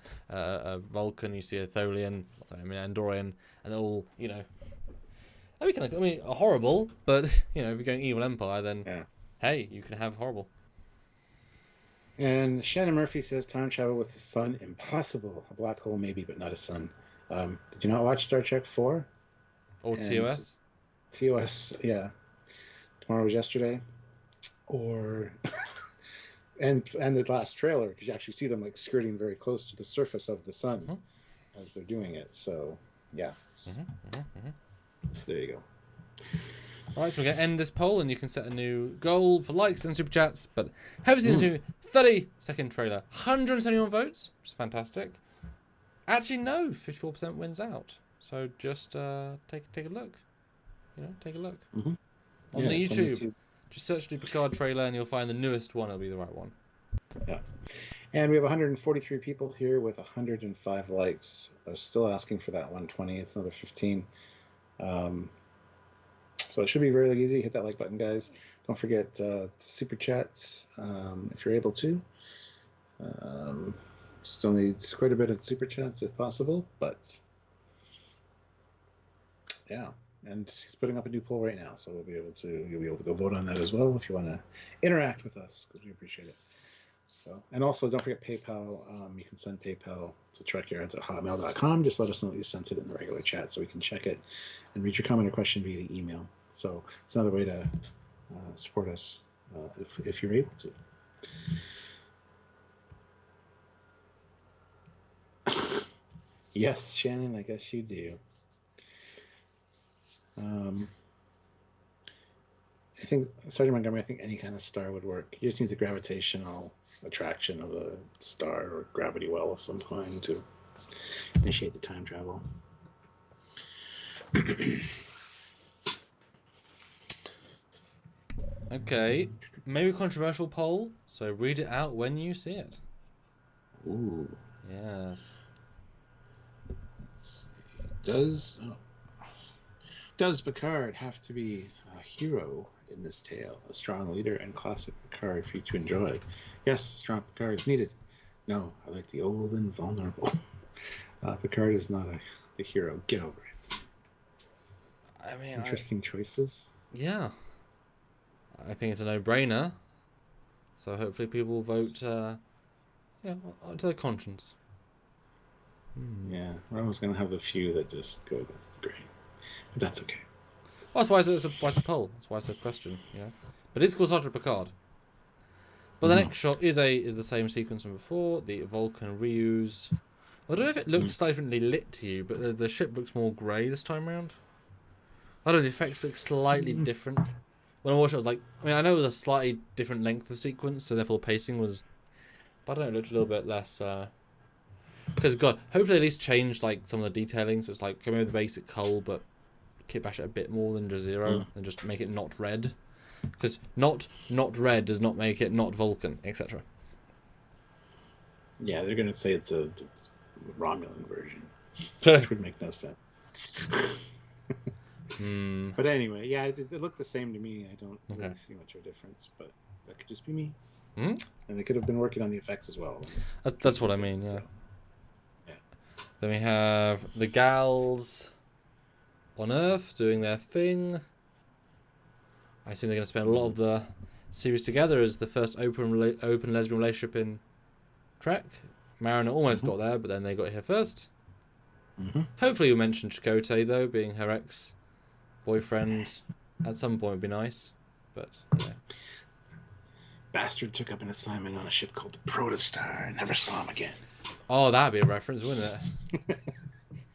Vulcan, you see a Tholian, Andorian, and they're all, horrible, but, if you're going evil empire, then, hey, you can have horrible. And Shannon Murphy says, time travel with the sun, impossible. A black hole, maybe, but not a sun. Did you not watch Star Trek 4? Or TOS? TOS, yeah. Tomorrow was yesterday. Or... and the last trailer, because you actually see them like skirting very close to the surface of the sun as they're doing it. So, yeah. There you go. All right, so we're going to end this poll, and you can set a new goal for likes and super chats. But have you seen this new 30-second trailer? 171 votes, which is fantastic. Actually, no, 54% wins out. So just take a look. Take a look on the YouTube. Just search the Picard trailer, and you'll find the newest one. It'll be the right one. Yeah. And we have 143 people here with 105 likes. I was still asking for that 120. It's another 15. So it should be really easy. Hit that like button, guys. Don't forget super chats if you're able to. Still need quite a bit of super chats if possible, but yeah. And he's putting up a new poll right now, so you'll be able to go vote on that as well if you want to interact with us, because we appreciate it. So, and also don't forget PayPal. You can send PayPal to trekyards@hotmail.com. Just let us know that you sent it in the regular chat, so we can check it and read your comment or question via the email. So it's another way to support us if you're able to. Yes, Shannon, I guess you do. I think, Sergeant Montgomery, I think any kind of star would work. You just need the gravitational attraction of a star or gravity well of some kind to initiate the time travel. Okay, maybe a controversial poll, so read it out when you see it. Ooh. Yes. Does Picard have to be a hero in this tale, a strong leader and classic Picard for you to enjoy? Yes, strong Picard is needed. No, I like the old and vulnerable. Picard is not the hero. Get over it. I mean, interesting choices. Yeah, I think it's a no-brainer. So hopefully people will vote, to their conscience. Yeah, we're always going to have the few that just go, that's great. But that's okay. Well, that's why it's a poll. That's why it's a question. Yeah, but it's called Sergeant Picard. But the next shot is the same sequence from before. The Vulcan Rios. I don't know if it looks slightly lit to you, but the ship looks more grey this time around. I don't know. The effects look slightly different. When I watched it, I was like, I know it was a slightly different length of sequence, so therefore the pacing was. But I don't know. It looked a little bit less. Because hopefully at least change like some of the detailing. So it's like come over the basic hull, but kitbash it a bit more than just zero, and just make it not red. Because not red does not make it not Vulcan, etc. Yeah, they're gonna say it's Romulan version, which would make no sense. But anyway, yeah, it looked the same to me. I don't really see much of a difference, but that could just be me. And they could have been working on the effects as well. That's what I mean. Yeah. So, yeah. Then we have the gals on Earth doing their thing. I assume they're going to spend a lot of the series together as the first open lesbian relationship in Trek. Mariner almost got there, but then they got here first. Hopefully you'll mention Chakotay, though, being her ex-boyfriend. At some point would be nice, but yeah. Bastard took up an assignment on a ship called the Protostar and never saw him again. Oh, that'd be a reference, wouldn't it?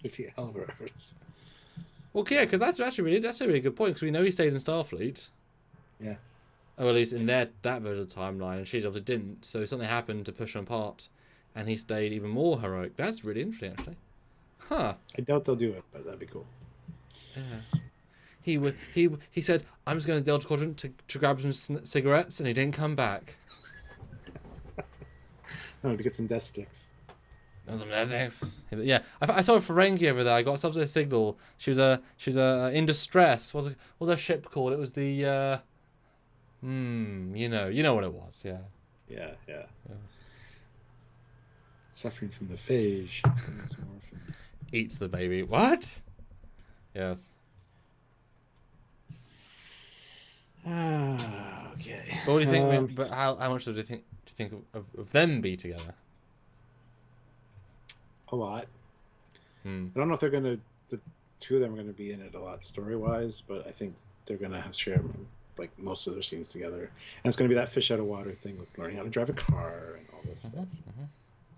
It'd be a hell of a reference. Well, yeah, because that's a really good point, because we know he stayed in Starfleet. Yeah. Or at least in that version of the timeline, and she obviously didn't, so something happened to push them apart, and he stayed even more heroic. That's really interesting, actually. Huh. I doubt they'll do it, but that'd be cool. Yeah. He said, I'm just going to the Delta Quadrant to grab some cigarettes, and he didn't come back. No, to get some death sticks. Yeah, I saw a Ferengi over there. I got some sort of signal. She was in distress. What was her ship called? It was the you know what it was. Yeah. Yeah. Suffering from the phage. Eats the baby. What? Yes. Okay. But what do you think? But how much do you think of them be together? A lot. I don't know if the two of them are gonna be in it a lot story wise, but I think they're gonna share like most of their scenes together, and it's gonna be that fish out of water thing with learning how to drive a car and all this stuff.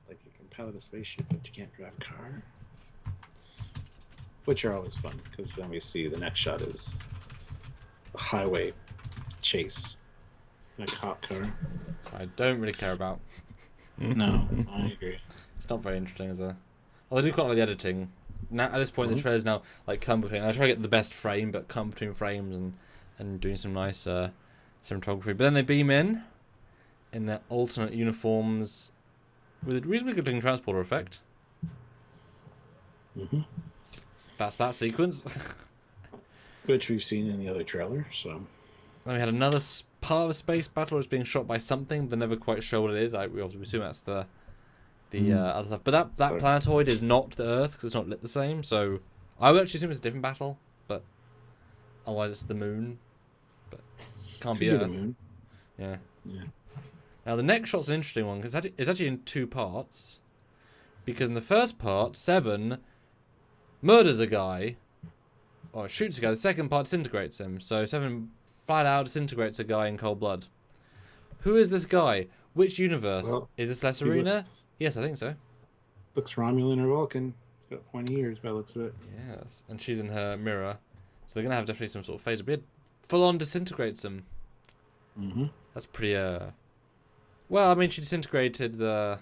Like you can pilot a spaceship, but you can't drive a car, which are always fun because then we see the next shot is a highway chase in a cop car. I don't really care about. No, I agree. It's not very interesting as a. Well, I do quite like the editing. Now at this point, the trailer's now like come between. I try to get the best frame, but come between frames and doing some nice cinematography. But then they beam in their alternate uniforms with a reasonably good-looking transporter effect. That's that sequence. Which we've seen in the other trailer. So then we had another part of a space battle where it's being shot by something, but they're never quite sure what it is. We obviously assume that's the other stuff. But that planetoid is not the Earth because it's not lit the same. So I would actually assume it's a different battle, but otherwise it's the moon. But can't be Earth. The moon. Yeah. Now the next shot's an interesting one because it's actually in two parts. Because in the first part, 7 murders a guy, or shoots a guy. The second part disintegrates him. So 7 flat out disintegrates a guy in cold blood. Who is this guy? Which universe? Is this Sirena? Yes, I think so. Looks Romulan or Vulcan. It's got pointy ears by the looks of it. Yes, and she's in her mirror. So they're going to have definitely some sort of phaser. But it full-on disintegrates them. That's pretty, Well, I mean, she disintegrated the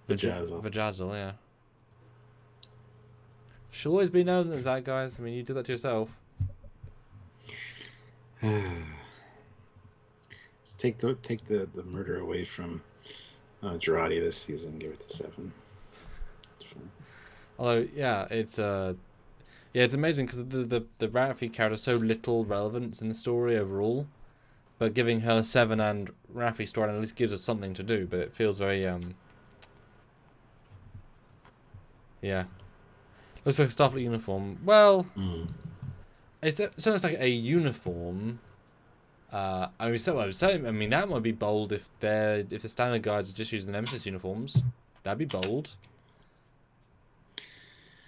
Vajazzle, yeah. She'll always be known as that, guys. I mean, you did that to yourself. Let's take the murder away from Jurati this season. Give it to 7. Although, yeah, it's amazing because the Raffi character has so little relevance in the story overall. But giving her 7 and Raffi story at least gives us something to do. But it feels very yeah. Looks like a Starfleet uniform. Well, it's almost like a uniform. I mean, that might be bold if the standard guys are just using the Nemesis uniforms. That'd be bold.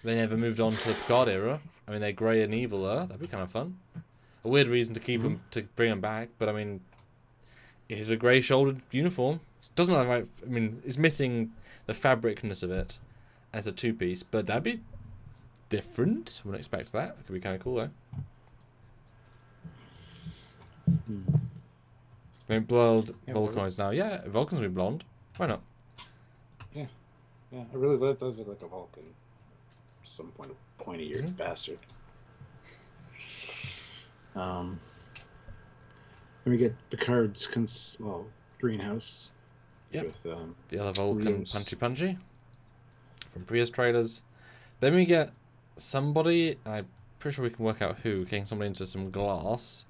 They never moved on to the Picard era. I mean, they're grey and eviler. That'd be kind of fun. A weird reason to keep them, to bring them back, but I mean, it is a grey-shouldered uniform. It doesn't look like. I mean, it's missing the fabricness of it as a 2-piece, but that'd be different. Wouldn't expect that. It could be kind of cool though. I mean, blonde Vulcanized now. Yeah, Vulcan's gonna be blonde. Why not? Yeah, it really does look like a Vulcan. Some pointy-eared bastard. Then we get Picard's greenhouse. Yep. With the other Vulcan Rios. punchy from previous trailers. Then we get somebody. I'm pretty sure we can work out who. Getting somebody into some glass.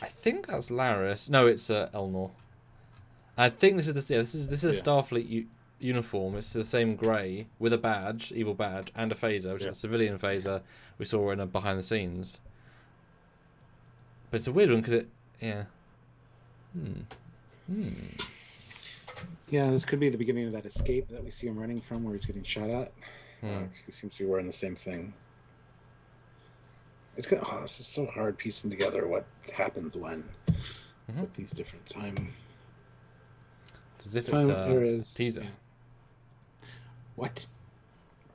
I think that's Laris. No, it's Elnor. I think this is a Starfleet uniform. It's the same grey with a badge, evil badge, and a phaser, which is a civilian phaser we saw in a behind the scenes. But it's a weird one because Yeah, this could be the beginning of that escape that we see him running from, where he's getting shot at. He seems to be wearing the same thing. This is so hard piecing together what happens when with these different time. It's as if it's a teaser. Yeah. What?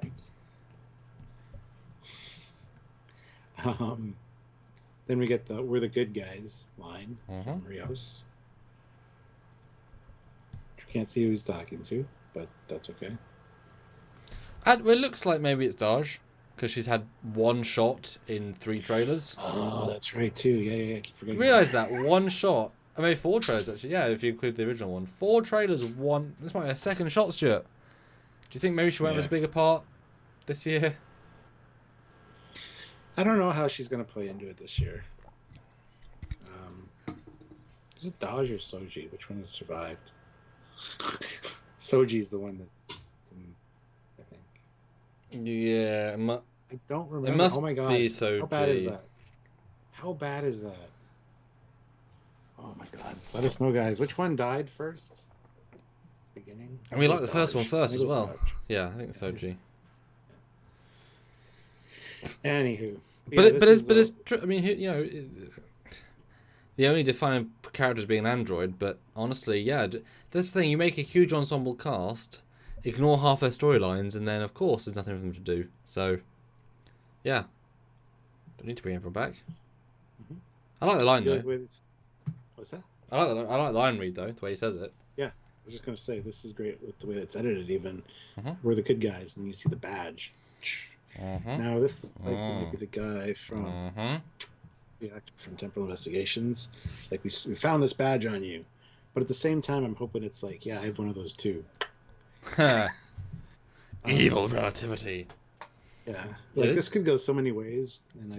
Right. Then we get the "We're the good guys" line from Rios. Can't see who he's talking to, but that's okay. And it looks like maybe it's Daj, because she's had one shot in 3 trailers. Oh, that's right too. Yeah. I keep forgetting. Realise that one shot. I mean, 4 trailers actually. Yeah, if you include the original one, 4 trailers. One. This might be a second shot, Stuart. Do you think maybe she won't have as big a part this year? I don't know how she's going to play into it this year. Is it Dodge or Soji? Which one has survived? Soji's the one that's, I think. Yeah, I don't remember. it must oh my god! be Soji. How bad is that? How bad is that? Oh my god! Let us know, guys. Which one died first? Beginning. And we like the first one first as well. Dodge. Yeah, I think it's Soji. Anywho, but it's true. I mean, you know, the only defining character is being an android. But honestly, yeah, that's the thing. You make a huge ensemble cast, ignore half their storylines, and then of course there's nothing for them to do. So, yeah, don't need to bring everyone back. Mm-hmm. I like the line though. What's that? I like the line read though, the way he says it. Yeah, I was just gonna say this is great with the way it's edited. Even we're the good guys, and you see the badge. Now this might be the guy from the actor from Temporal Investigations. Like we found this badge on you, but at the same time, I'm hoping it's like, yeah, I have one of those too. Evil relativity. Yeah, like this could go so many ways, and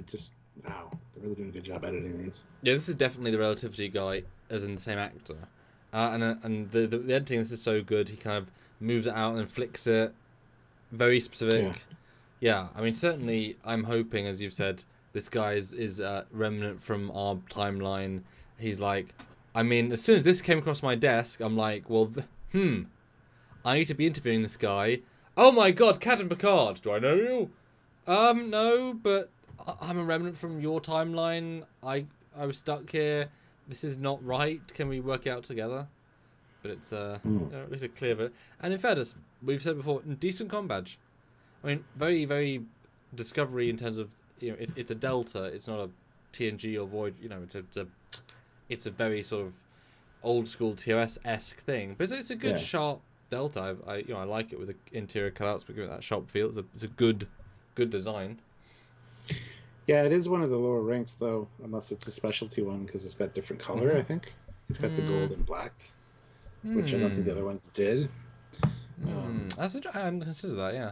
wow, they're really doing a good job editing these. Yeah, this is definitely the relativity guy, as in the same actor, and the editing of this is so good. He kind of moves it out and flicks it, very specific. Yeah, I mean, certainly, I'm hoping, as you've said, this guy is remnant from our timeline. He's like, I mean, as soon as this came across my desk, I'm like, well, I need to be interviewing this guy. Oh my god, Captain Picard, do I know you? No, but I'm a remnant from your timeline. I was stuck here. This is not right. Can we work it out together? But it's you know, it's a clear bit. And in fairness, we've said before, decent comm badge. I mean, very, very Discovery in terms of, you know, it's a Delta. It's not a TNG or Void. You know, it's a very sort of old school TOS-esque thing. But it's a good sharp Delta. I like it with the interior cutouts, but give it that sharp feel. It's a good design. Yeah, it is one of the lower ranks though, unless it's a specialty one because it's got different color. I think it's got the gold and black, which I don't think the other ones did. I hadn't considered that. Yeah.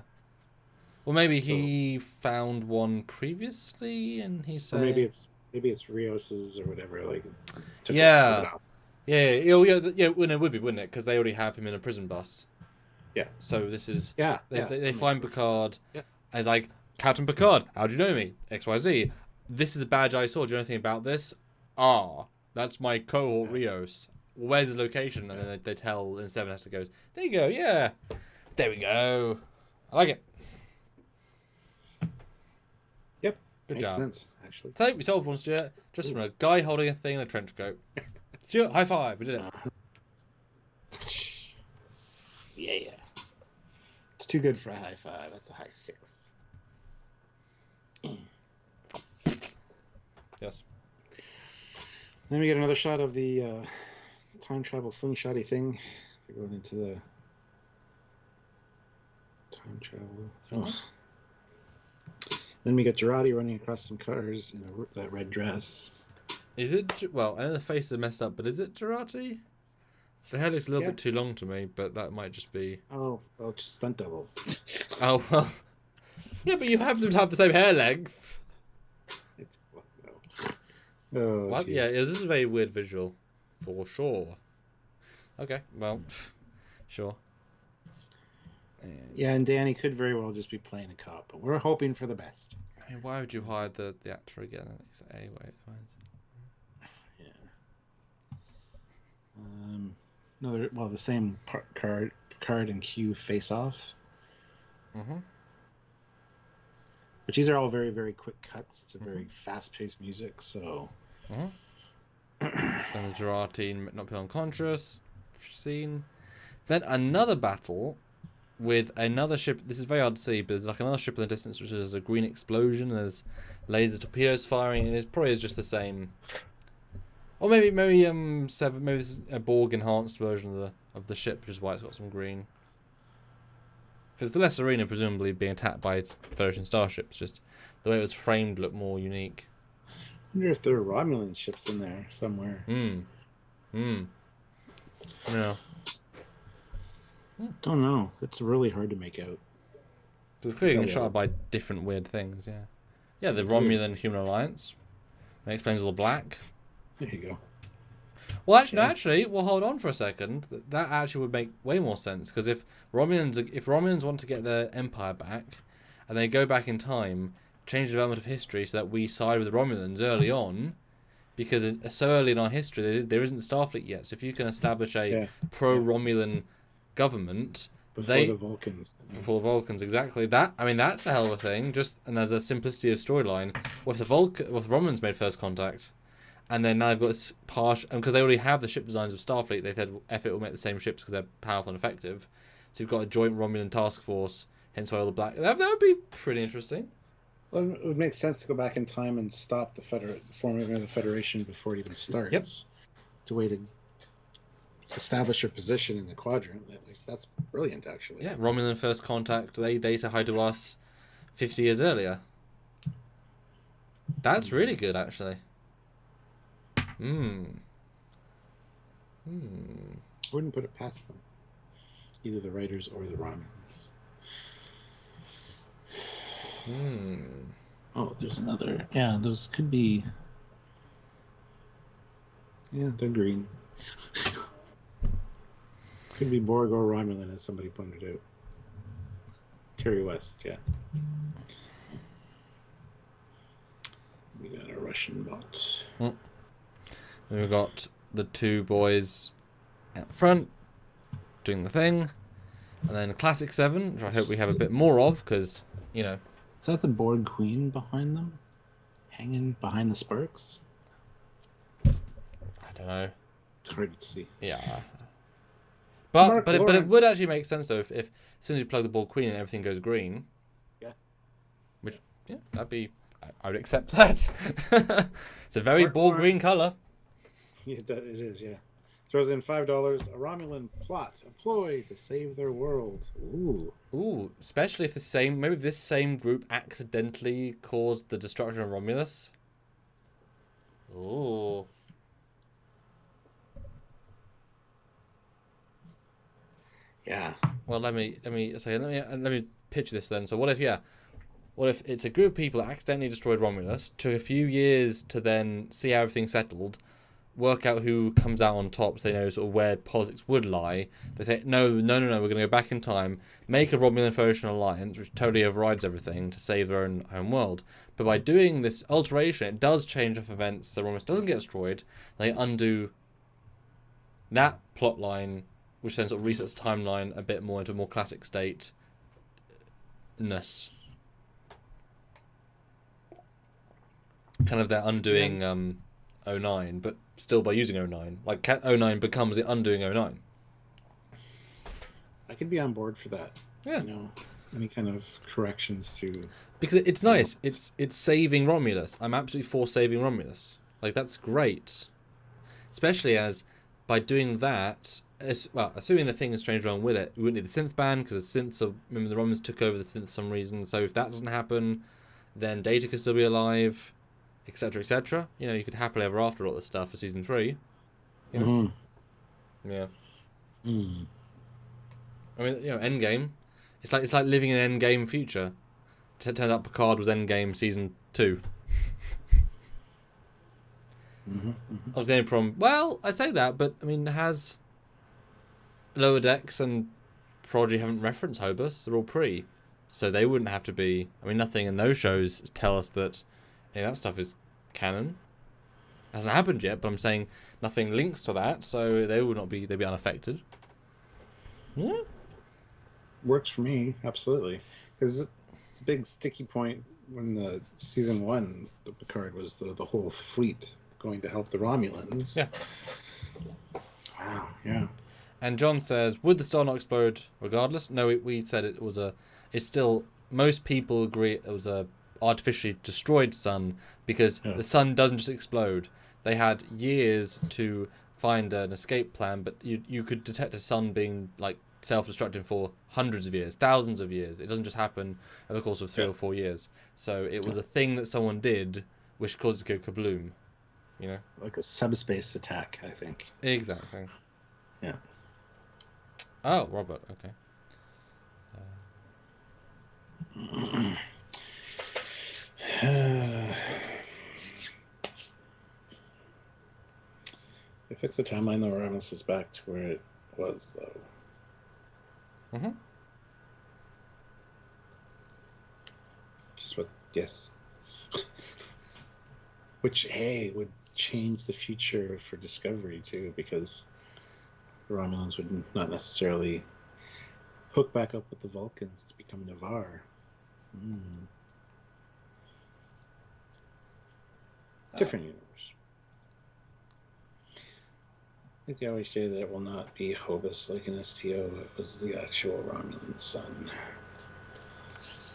Well, maybe he found one previously, and he said. Or maybe it's Rios's or whatever. Like. Yeah. Well, it would be, wouldn't it? Because they already have him in a prison bus. Yeah. So this is. Yeah. They find Picard. Yeah. And it's like, Captain Picard, how do you know me? XYZ. This is a badge I saw. Do you know anything about this? That's my cohort Rios. Where's the location? And then they tell, and Seven has to go, there you go, yeah. There we go. I like it. Yep. Good Makes job. Sense, actually. I think we solved one, Stuart. Just from a guy holding a thing in a trench coat. Stuart, high five. We did it. Yeah. It's too good for a high five. That's a high 6. Yes. Then we get another shot of the time travel slingshotty thing. They're going into the time travel. Then we get Jurati running across some cars in that red dress. Is it? Well, I know the faces are messed up, but is it Jurati? The hair looks a little bit too long to me, but that might just be. Oh, well, it's stunt double. Oh well. Yeah, but you have them to have the same hair length. Oh, what? Yeah, this is a very weird visual, for sure. Okay, well, sure. And Danny could very well just be playing a cop, but we're hoping for the best. I mean, why would you hire the actor again? Yeah. The same Picard and Q face off. Which these are all very, very quick cuts. It's a very fast-paced music, so. Then the Jurati not be unconscious scene. Then another battle with another ship. This is very hard to see, but there's like another ship in the distance, which is a green explosion. And there's laser torpedoes firing, and it probably is just the same. Or maybe Seven. Maybe this is a Borg enhanced version of the ship, which is why it's got some green. Because the less Sirena presumably being attacked by its Federation starships, just the way it was framed looked more unique. I wonder if there are Romulan ships in there somewhere. Yeah. Don't know. It's really hard to make out. It's clearly shot by different weird things, yeah. Yeah, the Romulan Human Alliance. That explains all the black. There you go. Well, actually, we'll hold on for a second. That actually would make way more sense because if Romulans want to get their empire back, and they go back in time, change the development of history so that we side with the Romulans early on, because so early in our history there isn't the Starfleet yet. So if you can establish a pro-Romulan government before the Vulcans. Before the Vulcans, exactly. That's a hell of a thing. Just and as a simplicity of storyline, what if the Romulans made first contact? And then now they've got this partial... Because they already have the ship designs of Starfleet, they've had effort will make the same ships because they're powerful and effective. So you've got a joint Romulan task force, hence why all the black... That would be pretty interesting. Well, it would make sense to go back in time and stop the forming of the Federation before it even starts. Yep. It's a way to establish your position in the quadrant. That's brilliant, actually. Yeah, Romulan first contact, they say hi to us 50 years earlier. That's really good, actually. Wouldn't put it past them, either the writers or the Romulans. Oh, there's another. Yeah, those could be. Yeah, they're green. Could be Borg or Romulan, as somebody pointed out. Terry West, yeah. We got a Russian bot. We've got the two boys out front doing the thing, and then Classic 7, which I hope we have a bit more of, because, you know. Is that the Borg Queen behind them? Hanging behind the sparks? I don't know. It's hard to see. Yeah. But it would actually make sense, though, if as soon as you plug the Borg Queen and everything goes green. Yeah. Which, yeah, that'd be... I would accept that. It's a very Borg green colour. Yeah, it is, yeah. Throws in $5. A Romulan plot employed to save their world. Ooh, especially if maybe this same group accidentally caused the destruction of Romulus. Ooh. Yeah. Well, let me pitch this then. So what if it's a group of people that accidentally destroyed Romulus, took a few years to then see how everything settled, work out who comes out on top, so they know sort of where politics would lie. They say, no, we're going to go back in time, make a Romulan Federation alliance, which totally overrides everything to save their own home world. But by doing this alteration, it does change off events, so Romulus doesn't get destroyed. They undo that plot line, which then sort of resets the timeline a bit more into a more classic state-ness. Kind of their undoing 09, but still by using 09. Like 09 becomes the undoing 09. I could be on board for that. Yeah. You know, any kind of corrections to... Because it's nice. It's saving Romulus. I'm absolutely for saving Romulus. Like, that's great. Especially as, by doing that... Well, assuming the thing is strange along with it, we wouldn't need the synth ban, because the synths remember the Romulans took over the synth for some reason, so if that doesn't happen, then Data could still be alive, etc., etc. You know, you could happily ever after all this stuff for season 3. You know? Yeah. I mean, you know, Endgame. It's like living in an Endgame future. It turns out Picard was Endgame season 2. Obviously, the only problem. Well, I say that, but I mean, has Lower Decks and Prodigy haven't referenced Hobus. They're all pre, so they wouldn't have to be. I mean, nothing in those shows tell us that that stuff is canon. It hasn't happened yet, but I'm saying nothing links to that, so they would not be. They'd be unaffected. Yeah. Works for me, absolutely. Because it's a big sticky point when the season 1, the Picard was the whole fleet going to help the Romulans. Yeah. Wow. Yeah. And John says, would the star not explode regardless? No, we said it was a... It's still... Most people agree it was a artificially destroyed sun because the sun doesn't just explode. They had years to find an escape plan, but you could detect a sun being like self-destructing for hundreds of years, thousands of years. It doesn't just happen over the course of 3 or 4 years. So it was a thing that someone did which caused it to go kabloom. You know? Like a subspace attack, I think. Exactly. Yeah. Oh, Robert, okay. If Fix the timeline though, Romulus is back to where it was though. Mm-hmm. Just what? Yes. Which, hey, would change the future for Discovery too, because the Romulans would not necessarily hook back up with the Vulcans to become Navarre. Different universe. I think they always say that it will not be Hobus like an STO. It was the actual Romulan son.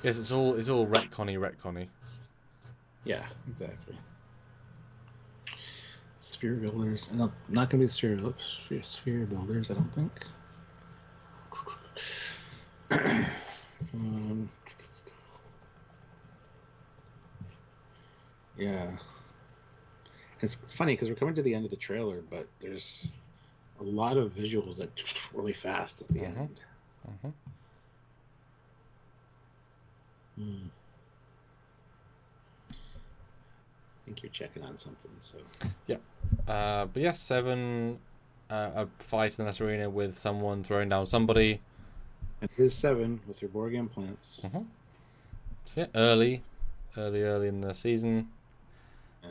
Yes, it's all retconny. Yeah, exactly. Sphere builders, and not going to be sphere builders, I don't think. Yeah. It's funny because we're coming to the end of the trailer, but there's a lot of visuals that really fast at the end. I think you're checking on something, so. Yeah. But yeah, 7, a fight in the Sirena with someone throwing down somebody. And it is 7 with your Borg implants. So yeah, early in the season.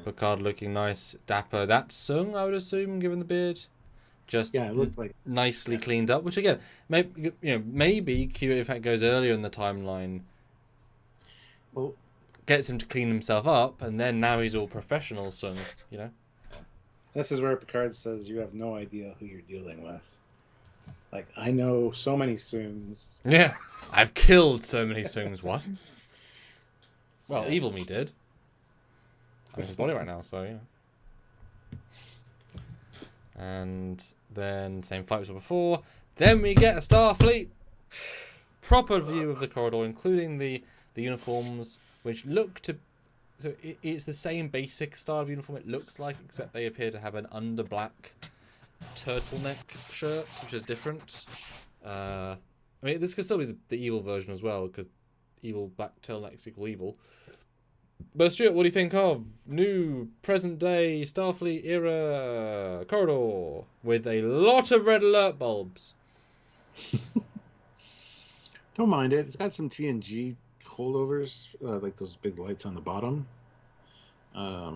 Picard looking nice, dapper. That's Sung, I would assume, given the beard. Just it looks like nicely cleaned up. Which again, maybe Q in fact goes earlier in the timeline. Well, gets him to clean himself up, and then now he's all professional Sung. This is where Picard says you have no idea who you're dealing with. Like, I know so many Sungs. Yeah, I've killed so many Sungs. What? Well, Evil Me did. I'm in his body right now, so yeah. And then same fight as before. Then we get a Starfleet proper view of the corridor, including the uniforms, which look to. So it's the same basic style of uniform it looks like, except they appear to have an under black turtleneck shirt, which is different. I mean, this could still be the evil version as well, because evil black turtlenecks equal evil. But Stuart, what do you think of new present day Starfleet era corridor with a lot of red alert bulbs? Don't mind it. It's got some TNG holdovers, like those big lights on the bottom. That's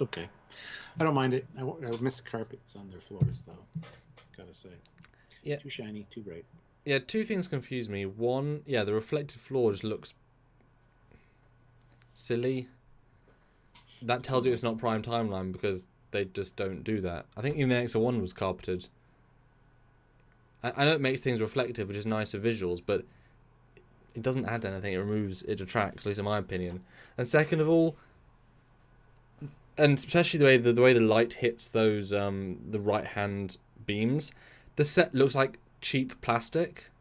okay. I don't mind it. I miss carpets on their floors, though. Gotta say. Yeah. Too shiny, too bright. Yeah, two things confuse me. One, the reflective floor just looks silly. That tells you it's not prime timeline because they just don't do that. I think even the XO1 was carpeted. I know it makes things reflective, which is nice for visuals, but it doesn't add anything. It detracts, at least in my opinion. And second of all, and especially the way the light hits those the right hand beams, the set looks like cheap plastic.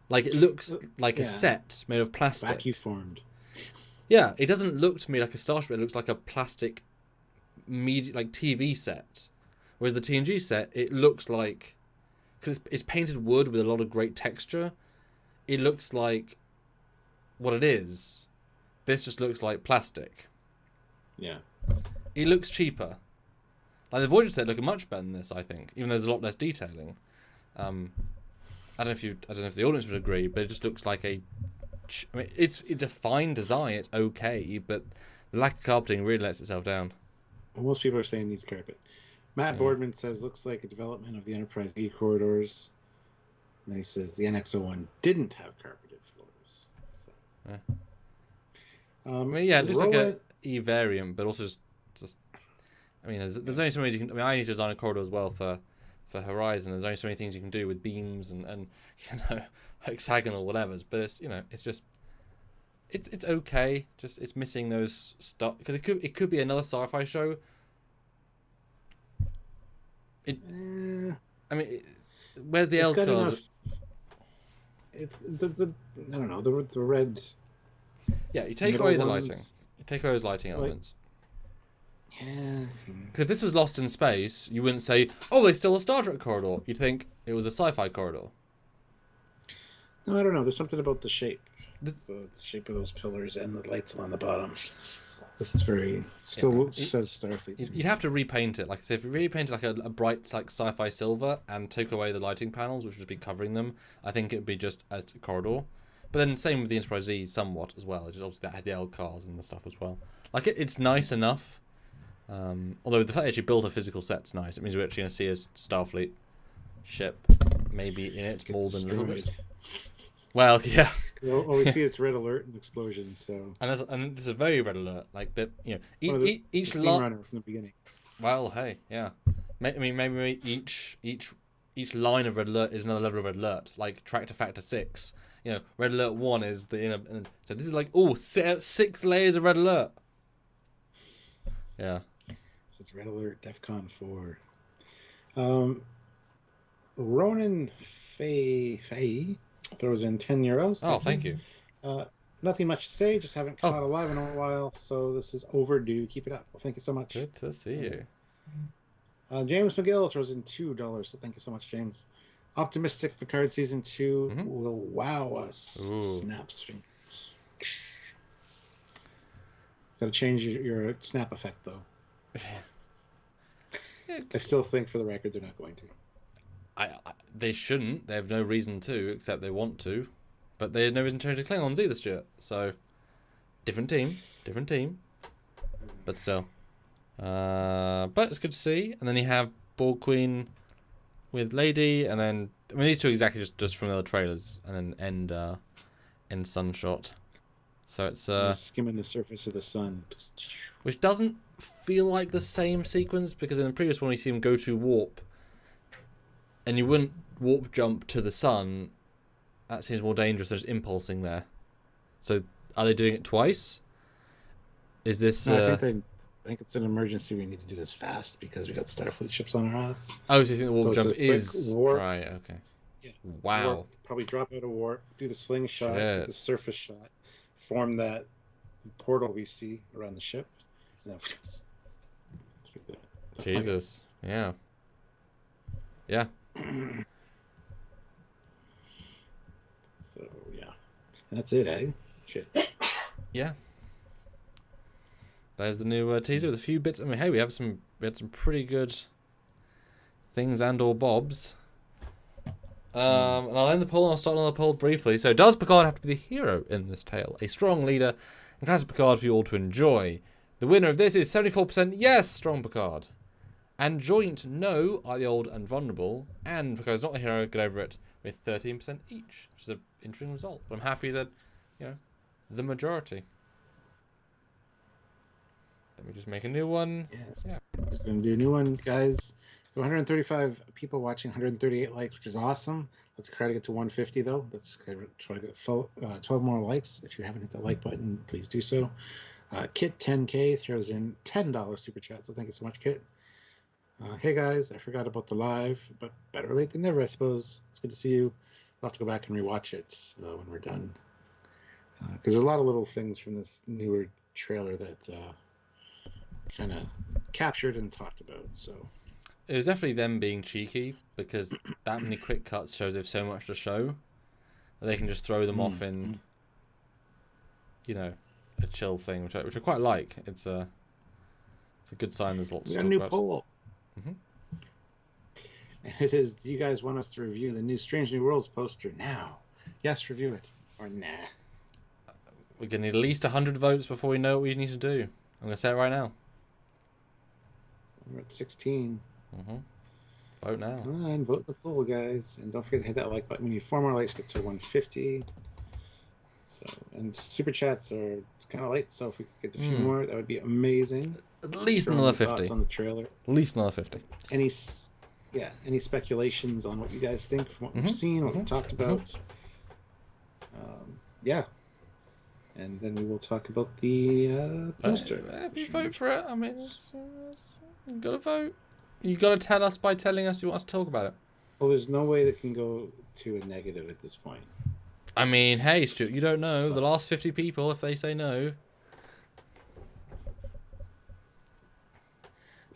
Like it looks like a set made of plastic. Vacuum formed. Yeah, it doesn't look to me like a starship. It looks like a plastic TV set. Whereas the TNG set, it looks like, because it's painted wood with a lot of great texture, it looks like what it is. This just looks like plastic. Yeah. It looks cheaper. Like the Voyager set looking much better than this, I think, even though there's a lot less detailing. I don't know if the audience would agree, but it just looks like it's a fine design. It's okay, but the lack of carpeting really lets itself down. Well, most people are saying it needs carpet. Matt Boardman says looks like a development of the Enterprise E corridors. And then he says the NX-01 didn't have carpeted floors. So. It looks like an E variant, but also just. I mean, there's only so many you can. I mean, I need to design a corridor as well for Horizon. There's only so many things you can do with beams and hexagonal whatevers. But it's just it's okay. Just it's missing those stuff because it could be another sci-fi show. I mean, where's the L card? It's the I don't know the red. Yeah, you take away the lighting. You take away those lighting elements. Yeah. Because if this was Lost in Space, you wouldn't say, "Oh, they stole a Star Trek corridor." You'd think it was a sci-fi corridor. No, I don't know. There's something about the shape. So the shape of those pillars and the lights on the bottom. It's very still says Starfleet. You'd have to repaint it. Like if you repainted like a bright like sci-fi silver and took away the lighting panels, which would be covering them, I think it'd be just as a corridor. But then same with the Enterprise Z somewhat as well. Just obviously that had the L cars and the stuff as well. Like it's nice enough. Although the fact they actually built a physical set's nice. It means we're actually going to see a Starfleet ship maybe in it more than a little bit. Well, yeah. Well, we see it's red alert and explosions. So and there's a very red alert. Like the each steam runner from the beginning. Well, hey, yeah. I mean, maybe each line of red alert is another level of red alert. Like tractor factor 6. Red alert 1 is the so this is like 6 layers of red alert. Yeah. So it's red alert, DEFCON 4. Ronan Faye throws in €10. Oh, thank you. Nothing much to say. Just haven't caught alive in a while, so this is overdue. Keep it up. Well, thank you so much. Good to see you. James McGill throws in $2, so thank you so much, James. Optimistic Picard Season 2 will wow us. Ooh. Snaps fingers. Got to change your snap effect, though. I still think, for the record, they're not going to. They shouldn't. They have no reason to, except they want to. But they have no reason to change the Klingons either, Stuart. So, different team. But still. But it's good to see. And then you have Borg Queen with Lady, and then these two exactly just from the other trailers, and then end Sunshot. So it's skimming the surface of the sun, which doesn't feel like the same sequence, because in the previous one we see him go to warp. And you wouldn't warp jump to the sun. That seems more dangerous. There's impulsing there. So, are they doing it twice? Is this? No, I think it's an emergency. We need to do this fast because we got Starfleet ships on our ass. Oh, so you think the warp jump is right? Okay. Yeah. Wow. Warp, probably drop out of warp, do the slingshot, get the surface shot, form that portal we see around the ship, and then. Jesus. Yeah. Yeah. So yeah, that's it, eh? Shit. Yeah. There's the new teaser with a few bits. I mean, hey, we had some pretty good things and/or bobs. And I'll end the poll and I'll start another poll briefly. So, does Picard have to be the hero in this tale? A strong leader and classic Picard for you all to enjoy. The winner of this is 74% yes, strong Picard. And joint no are the old and vulnerable. And Picard's not the hero, get over it, with 13% each, which is an interesting result. But I'm happy that, the majority. Let me just make a new one. Yes. Yeah. We're going to do a new one, guys. 135 people watching, 138 likes, which is awesome. Let's try to get to 150, though. Let's try to get 12 more likes. If you haven't hit the like button, please do so. Kit 10K throws in $10 super chat, so thank you so much, Kit. Hey, guys, I forgot about the live, but better late than never, I suppose. It's good to see you. I'll have to go back and rewatch it when we're done. Because there's a lot of little things from this newer trailer that kind of captured and talked about, so... It was definitely them being cheeky, because that many quick cuts shows they have so much to show that they can just throw them off in, a chill thing, which I quite like. It's a good sign. There's lots to talk about. We got a new poll. And it is, do you guys want us to review the new Strange New Worlds poster now? Yes, review it. Or nah. We're going to need at least 100 votes before we know what we need to do. I'm going to say it right now. We're at 16. Vote now. Come on, vote the poll, guys. And don't forget to hit that like button. We need 4 more likes to get to 150. So, and super chats are kind of late, so if we could get a few more, that would be amazing. At least another 50. On the trailer. At least another 50. Any speculations on what you guys think from what we've seen, what we've talked about? Yeah. And then we will talk about the poster. If you vote for it, I mean, you got to vote. You got to tell us by telling us you want us to talk about it. Well, there's no way that can go to a negative at this point. I mean, hey, Stuart, you don't know. The last 50 people, if they say no...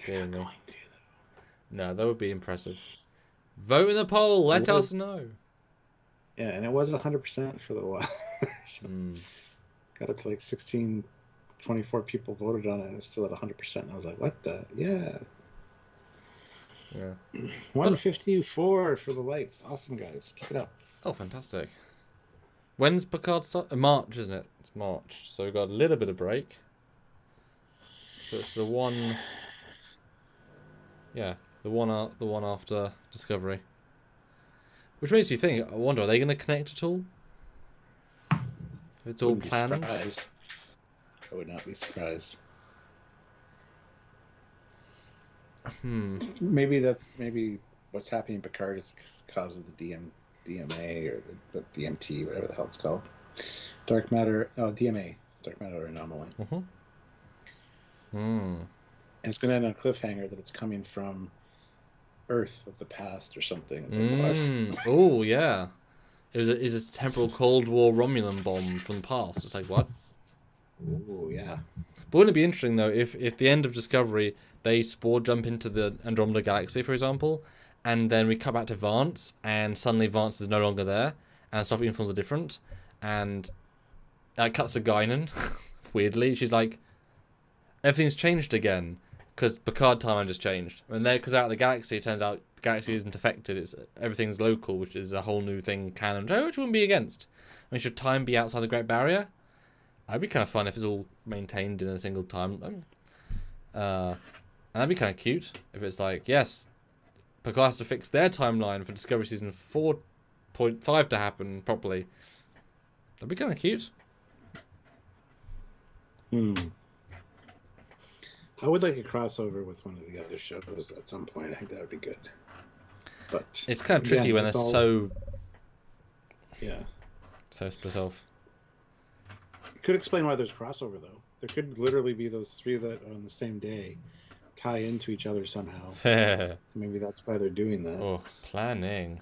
They're not going to, though. No, that would be impressive. Vote in the poll. Let us know. Yeah, and it wasn't 100% for a little while. So got up to like 16, 24 people voted on it, and it's still at 100%. And I was like, what the? Yeah. Yeah. 154 for the likes. Awesome, guys. Keep it up. Oh, fantastic. When's Picard start? March, isn't it? It's March. So we've got a little bit of break. So it's the one... Yeah, the one after Discovery. Which makes you think, I wonder, are they going to connect at all? If it's all planned? I would not be surprised. Maybe what's happening in Picard is because of the DMA or the DMT, whatever the hell it's called. DMA. Dark matter anomaly. And it's going to end on a cliffhanger that it's coming from Earth of the past or something. It's like, what? Oh, yeah. Is a temporal Cold War Romulan bomb from the past. It's like, what? Oh, yeah. But wouldn't it be interesting, though, if the end of Discovery, they spore jump into the Andromeda Galaxy, for example, and then we cut back to Vance, and suddenly Vance is no longer there, and Starfleet uniforms are different, and it cuts to Guinan, weirdly. She's like, everything's changed again, because Picard timeline just changed. And because out of the galaxy, it turns out the galaxy isn't affected, everything's local, which is a whole new thing canon, which wouldn't be against. I mean, should time be outside the Great Barrier? That'd be kind of fun if it's all maintained in a single time. And that'd be kind of cute if it's like, yes, Picard has to fix their timeline for Discovery Season 4.5 to happen properly. That'd be kind of cute. I would like a crossover with one of the other shows at some point. I think that would be good. But it's kind of tricky when they're so split off. It could explain why there's crossover, though. There could literally be those three that on the same day tie into each other somehow. Maybe that's why they're doing that. Oh, planning.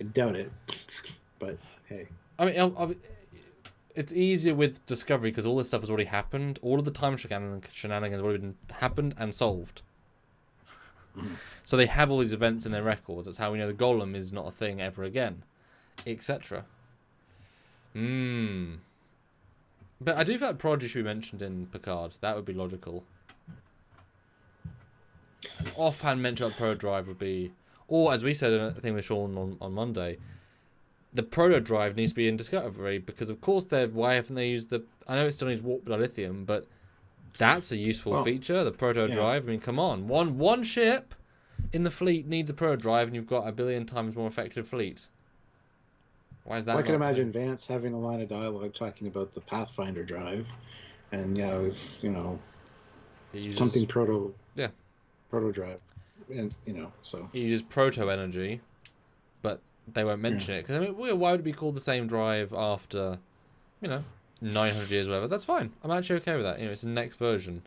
I doubt it. But hey. I mean, it's easier with Discovery because all this stuff has already happened. All of the time shenanigans have already been happened and solved. So they have all these events in their records. That's how we know the Golem is not a thing ever again, etc. But I do think Prodigy should be mentioned in Picard. That would be logical. Offhand mention of Proto Drive would be... Or, as we said, I think with Sean on Monday, the Proto Drive needs to be in Discovery because, of course, why haven't they used the... I know it still needs warp dilithium, but that's a useful feature, the Proto Drive. I mean, come on. One ship in the fleet needs a Proto Drive and you've got a billion times more effective fleet. Why is that? Well, I can imagine Vance having a line of dialogue talking about the Pathfinder drive, and something proto drive, and so he uses proto energy, but they won't mention it because I mean, why would it be called the same drive after, 900 years or whatever? That's fine. I'm actually okay with that. It's the next version.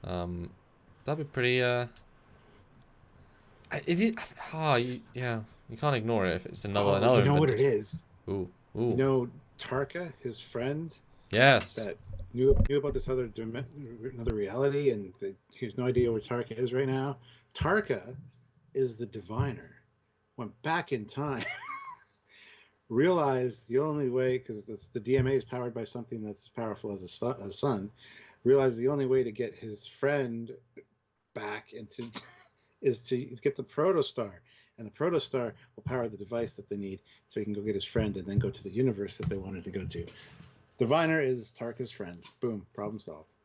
That'd be pretty. You can't ignore it if it's another. You know what it is? Ooh. Tarka, his friend. Yes. That knew about this another reality, and he has no idea where Tarka is right now. Tarka is the diviner. Went back in time. Realized the only way, because the DMA is powered by something that's powerful as a sun. Realized the only way to get his friend back is to get the protostar. And the protostar will power the device that they need so he can go get his friend and then go to the universe that they wanted to go to. Diviner is Tarka's friend. Boom. Problem solved.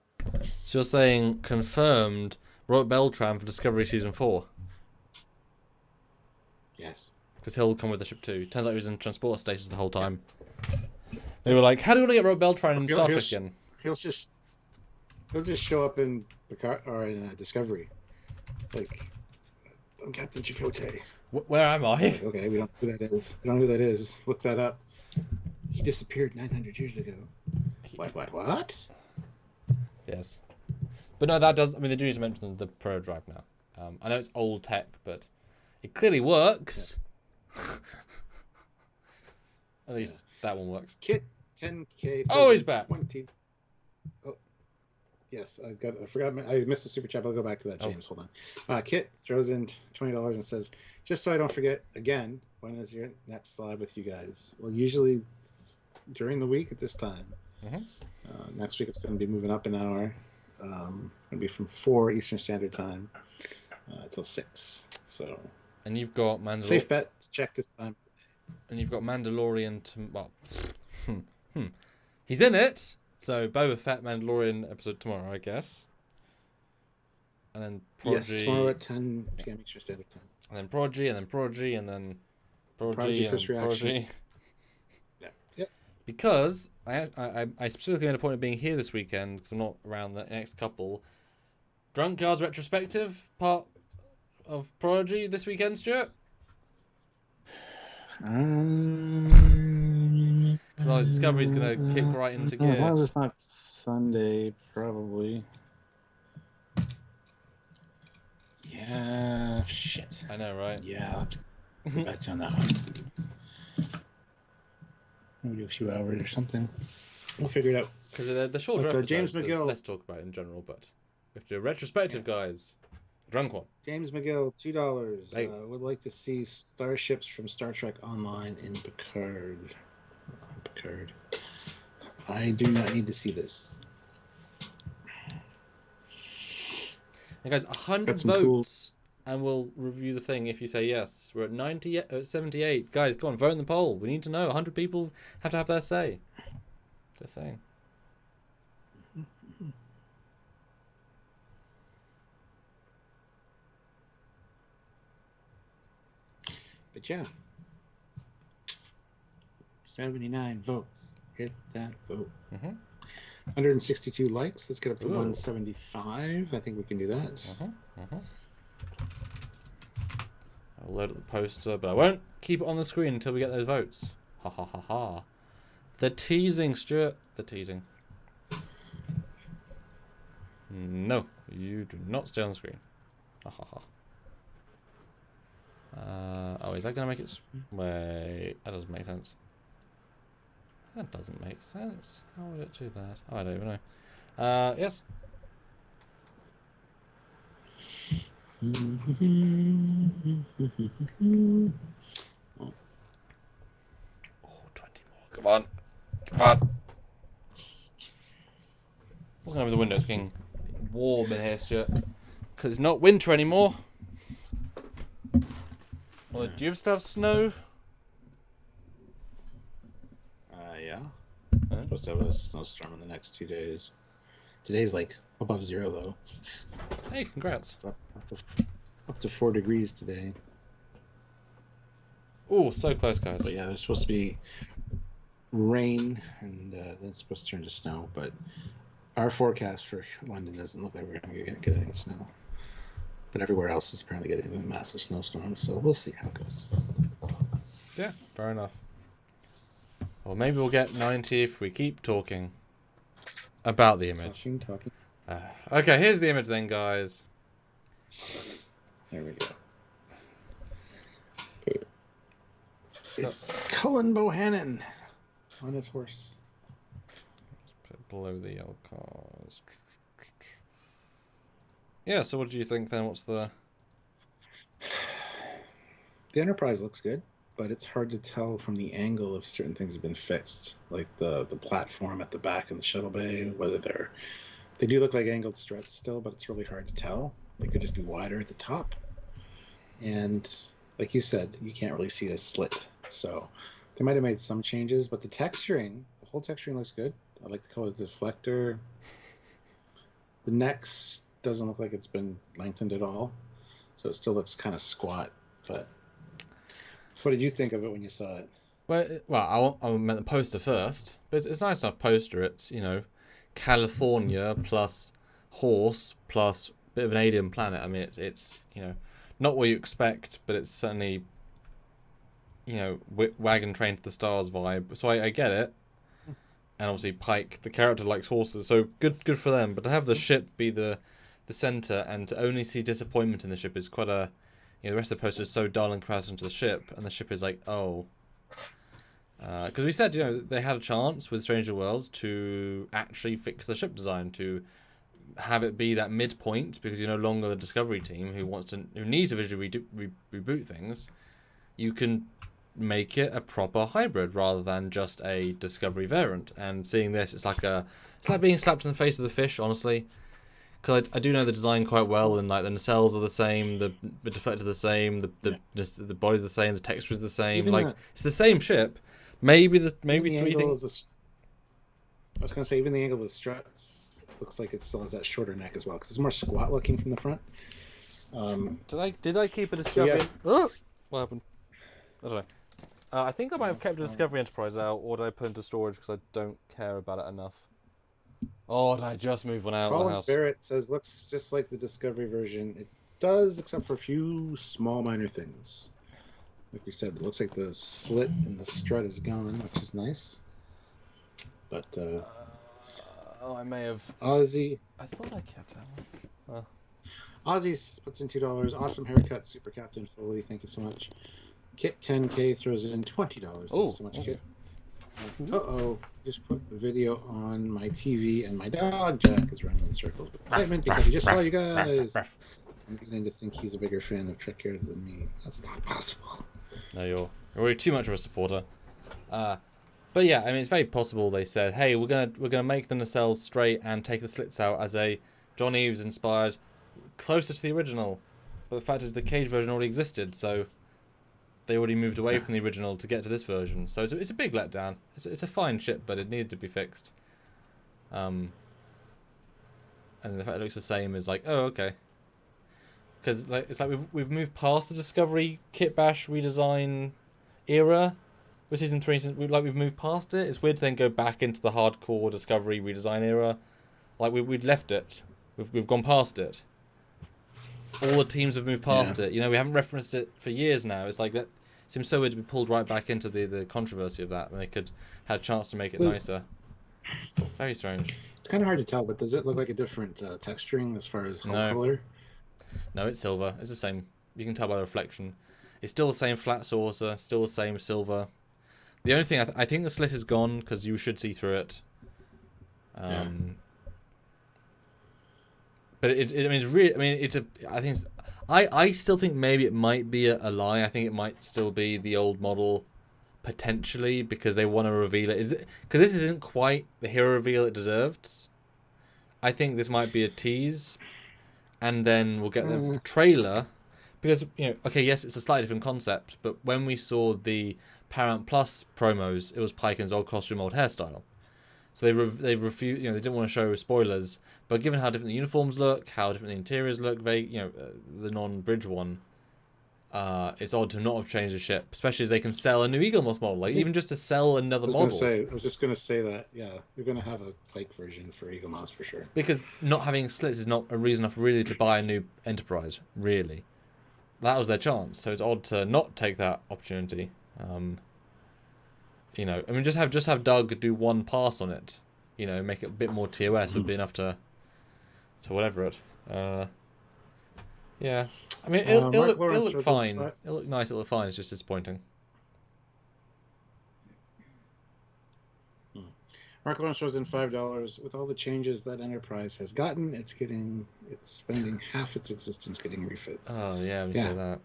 So you're saying confirmed Robert Beltran for Discovery Season 4? Yes. Because he'll come with the ship too. Turns out he was in transporter stasis the whole time. They were like, how do we want to get Robert Beltran in Star Trek again? He'll just show up in Picard or in Discovery. It's like, I'm Captain Chakotay. Where am I? Okay, we don't know who that is. We don't know who that is. Look that up. He disappeared 900 years ago. What? Yes. But no, that does... I mean, they do need to mention the Pro Drive now. I know it's old tech, but it clearly works. Yeah. At least that one works. Kit 10K. Oh, he's back. 20. Oh. Yes, I forgot. I missed the super chat. But I'll go back to that, James. Hold on. Kit throws in $20 and says, "Just so I don't forget again, when is your next live with you guys?" Well, usually during the week at this time. Next week it's going to be moving up an hour. Going to be from 4 Eastern Standard Time till 6. So. And you've got Mandalorian. Safe bet to check this time. And you've got Mandalorian. He's in it. So Boba Fett Mandalorian episode tomorrow, I guess. And then Prodigy. Yes, tomorrow at 10 p.m. Eastern Standard Time. And then Prodigy, and then Prodigy, and then Prodigy and first reaction. Prodigy. Yeah. Because I specifically made a point of being here this weekend because I'm not around the next couple. Trekyards retrospective part of Prodigy this weekend, Stuart. Because Discovery's gonna kick right into gear. As long as it's not Sunday, probably. Yeah, shit. I know, right? Yeah, I'll have to get back to you on that one. Maybe a few hours or something. We'll figure it out. Because the shorter episodes, James there's McGill. less talk about in general, but we have to do a retrospective, guys. Drunk one. James McGill, $2. Hey. Would like to see starships from Star Trek Online in Picard. Picard. I do not need to see this. And guys, 100 votes, and we'll review the thing if you say yes. We're at 78. Guys, come on, vote in the poll. We need to know. 100 people have to have their say. Just saying. But yeah. 79 votes. Hit that vote. 162 likes. Let's get up to 175. I think we can do that. I'll load up the poster, but I won't keep it on the screen until we get those votes. Ha ha ha ha. The teasing, Stuart. The teasing. No, you do not stay on the screen. Ha ha ha. Oh, is that going to make it... Wait, that doesn't make sense. That doesn't make sense. How would it do that? Oh, I don't even know. Yes. Oh, 20 more. Come on. Come on. Looking over the window, it's getting warm in here, Stuart. Because it's not winter anymore. Well, do you still have snow? Yeah. I'm supposed to have a snowstorm in the next 2 days. Today's like above 0 though. Hey, congrats. Up to 4 degrees today. Oh, so close, guys. But yeah, there's supposed to be rain, and then it's supposed to turn to snow. But our forecast for London doesn't look like we're going to get any snow. But everywhere else is apparently getting a massive snowstorm, so we'll see how it goes. Yeah, fair enough. Well, maybe we'll get 90 if we keep talking about the image. Talking. Okay, here's the image then, guys. There we go. It's Cullen Bohannon on his horse. Just put it below the yellow cars. Yeah, so what do you think then? What's the... The Enterprise looks good, but it's hard to tell from the angle if certain things have been fixed, like the platform at the back of the shuttle bay, whether they do look like angled struts still, but it's really hard to tell. They could just be wider at the top. And like you said, you can't really see a slit. So they might have made some changes, but the whole texturing looks good. I like the color of the deflector. The necks doesn't look like it's been lengthened at all. So it still looks kind of squat, but what did you think of it when you saw it? Well, I meant the poster first, but it's a nice enough poster. It's, California plus horse plus bit of an alien planet. I mean, it's not what you expect, but it's certainly, wagon train to the stars vibe. So I get it. And obviously Pike, the character, likes horses, so good for them. But to have the ship be the center and to only see disappointment in the ship is quite a... the rest of the poster is so dull and crass into the ship, and the ship is like, oh. Because we said, they had a chance with Stranger Worlds to actually fix the ship design, to have it be that midpoint because you're no longer the Discovery team who needs to visually reboot things. You can make it a proper hybrid rather than just a Discovery variant. And seeing this, it's like being slapped in the face with a fish, honestly. Because I do know the design quite well, and like the nacelles are the same, the deflectors are the same, the body's the same, the texture is the same. Even it's the same ship. Maybe three things. I was gonna say even the angle of the struts looks like it still has that shorter neck as well because it's more squat looking from the front. Did I keep a Discovery? Yes. Oh, what happened? I don't know. I think I might have kept a Discovery Enterprise out, or did I put into storage because I don't care about it enough? Oh, did I just move one out of the house? Barrett says looks just like the Discovery version. It does, except for a few small minor things. Like we said, it looks like the slit and the strut is gone, which is nice. But I may have. Ozzy. I thought I kept that one. Ozzy puts in $2. Awesome haircut, Super Captain Foley. Thank you so much. Kit 10K throws in $20. Thank you so much, Kit. Just put the video on my TV and my dog Jack is running in circles with excitement because he just saw you guys. I'm beginning to think he's a bigger fan of Trekyards than me. That's not possible. No, you're already too much of a supporter. But yeah, I mean, it's very possible they said, "Hey, we're gonna make the nacelles straight and take the slits out as a John Eves inspired, closer to the original." But the fact is, the cage version already existed, so they already moved away from the original to get to this version. So it's a big letdown. It's a fine ship, but it needed to be fixed. And the fact it looks the same is like, oh, okay. Because it's like we've moved past the Discovery kit bash redesign era with season 3. We've moved past it. It's weird to then go back into the hardcore Discovery redesign era. Like we'd left it. We've gone past it. All the teams have moved past it. You know, we haven't referenced it for years now. It's like that. Seems so weird to be pulled right back into the controversy of that when they could had a chance to make it nicer. Very strange. It's kind of hard to tell, but does it look like a different texturing as far as color? No, it's silver. It's the same. You can tell by the reflection. It's still the same flat saucer, still the same silver. The only thing I think the slit is gone because you should see through it. But it's really. I mean, it's a. I think. I still think maybe it might be a lie. I think it might still be the old model, potentially, because they want to reveal it. Because this isn't quite the hero reveal it deserved. I think this might be a tease, and then we'll get the trailer. Because okay, yes, it's a slightly different concept, but when we saw the Paramount Plus promos, it was Pike in his old costume, old hairstyle. So they refused. They didn't want to show spoilers. But given how different the uniforms look, how different the interiors look, the non-bridge one, it's odd to not have changed the ship, especially as they can sell a new Eagle Moss model. Like even just to sell another model. I was just gonna say that. Yeah, you're gonna have a Pike version for Eagle Moss for sure. Because not having slits is not a reason enough really to buy a new Enterprise. Really, that was their chance. So it's odd to not take that opportunity. I mean, just have Doug do one pass on it. Make it a bit more TOS would be enough to whatever it. Yeah. I mean, it'll look fine. It'll look nice. It'll look fine. It's just disappointing. Mark Lawrence throws in $5. With all the changes that Enterprise has gotten, it's spending half its existence getting refits. Oh yeah, we say that.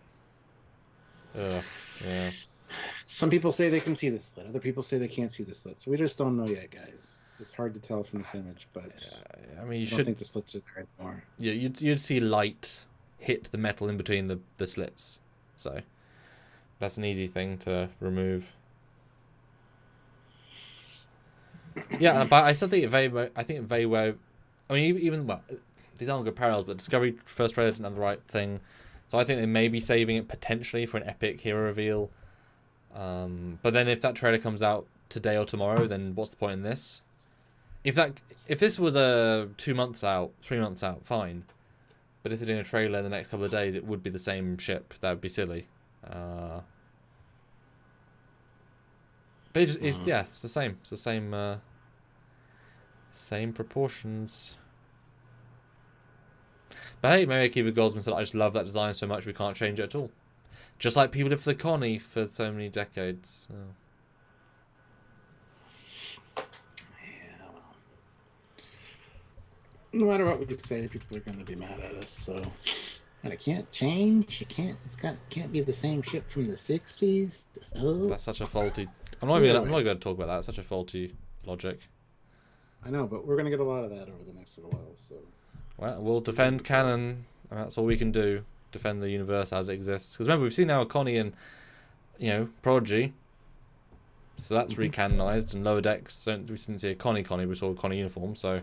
Yeah. Some people say they can see the slit. Other people say they can't see the slit. So we just don't know yet, guys. It's hard to tell from this image, but I mean, I don't think the slits are there anymore. Yeah, you'd see light hit the metal in between the slits, so that's an easy thing to remove. Yeah, but I still think it very well. I mean, even these aren't good parallels, but Discovery first trailer didn't have the right thing, so I think they may be saving it potentially for an epic hero reveal. But then if that trailer comes out today or tomorrow, then what's the point in this? If this was 2 months out, 3 months out, fine. But if they're doing a trailer in the next couple of days, it would be the same ship. That would be silly. But it's the same. It's the same. Same proportions. But hey, maybe Akiva Goldsman said, "I just love that design so much we can't change it at all." Just like people did for the Connie for so many decades. Oh. No matter what we say, people are going to be mad at us. So, and it can't change. It can't. Can't be the same ship from the '60s. Oh. That's such a faulty. I'm not going to talk about that. It's such a faulty logic. I know, but we're going to get a lot of that over the next little while. So, well, we'll defend canon, and that's all we can do. Defend the universe as it exists. Because remember, we've seen now Connie and Prodigy. So that's recanonized, and Lower Decks. We didn't see a Connie. We saw a Connie uniform. So,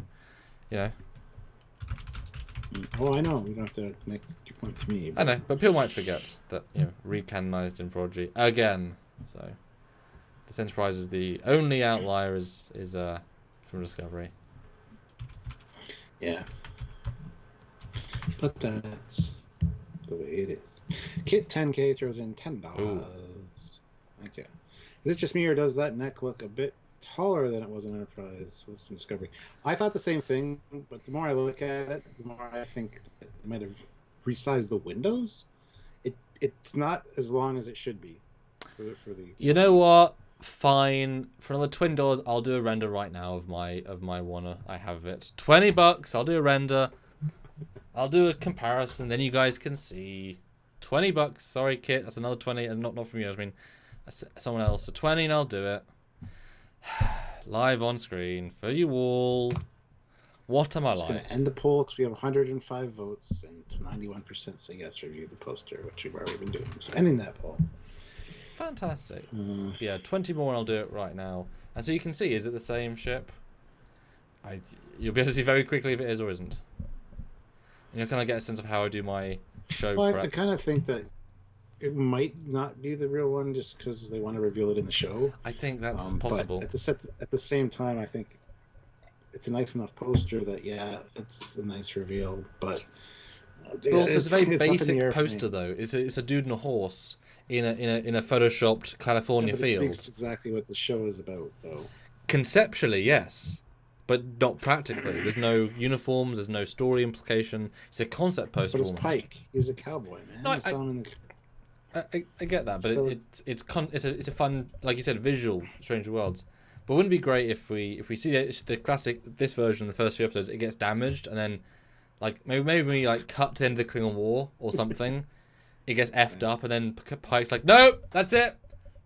Oh, I know. You don't have to make your point to me. I know, but people might forget that recanonized in Prodigy again. So, this Enterprise is the only outlier is from Discovery. Yeah, but that's the way it is. Kit 10K throws in $10. Thank you. Is it just me, or does that neck look a bit taller than it was in Enterprise? Was in Discovery? I thought the same thing, but the more I look at it, the more I think it might have resized the windows. It's not as long as it should be for the. You know what? Fine. For another $20, I'll do a render right now of my Warner. I have it. $20. I'll do a render. I'll do a comparison. Then you guys can see. $20. Sorry, Kit. That's another 20, and not from you. I mean, someone else. So 20, and I'll do it. Live on screen for you all. What am I like? I'm going to end the poll because we have 105 votes and 91% say yes, review the poster, which we've already been doing. So ending that poll. Fantastic. Yeah, 20 more and I'll do it right now. And so you can see, is it the same ship? You'll be able to see very quickly if it is or isn't. And you'll kind of get a sense of how I do my show prep. I kind of think that it might not be the real one just because they want to reveal it in the show. I think that's possible. But at the same time, I think it's a nice enough poster that, it's a nice reveal. But also, it's a very basic poster, though. It's a dude and a horse in a photoshopped California field. It speaks exactly what the show is about, though. Conceptually, yes, but not practically. There's no uniforms. There's no story implication. It's a concept poster. But it's Pike. He was a cowboy, man. No, I get that, but so, it's a fun, like you said, visual Stranger Worlds. But wouldn't it be great if we see the classic this version, the first few episodes, it gets damaged, and then like maybe we like cut to the end of the Klingon War or something. It gets effed up, and then Pike's like, no, that's it.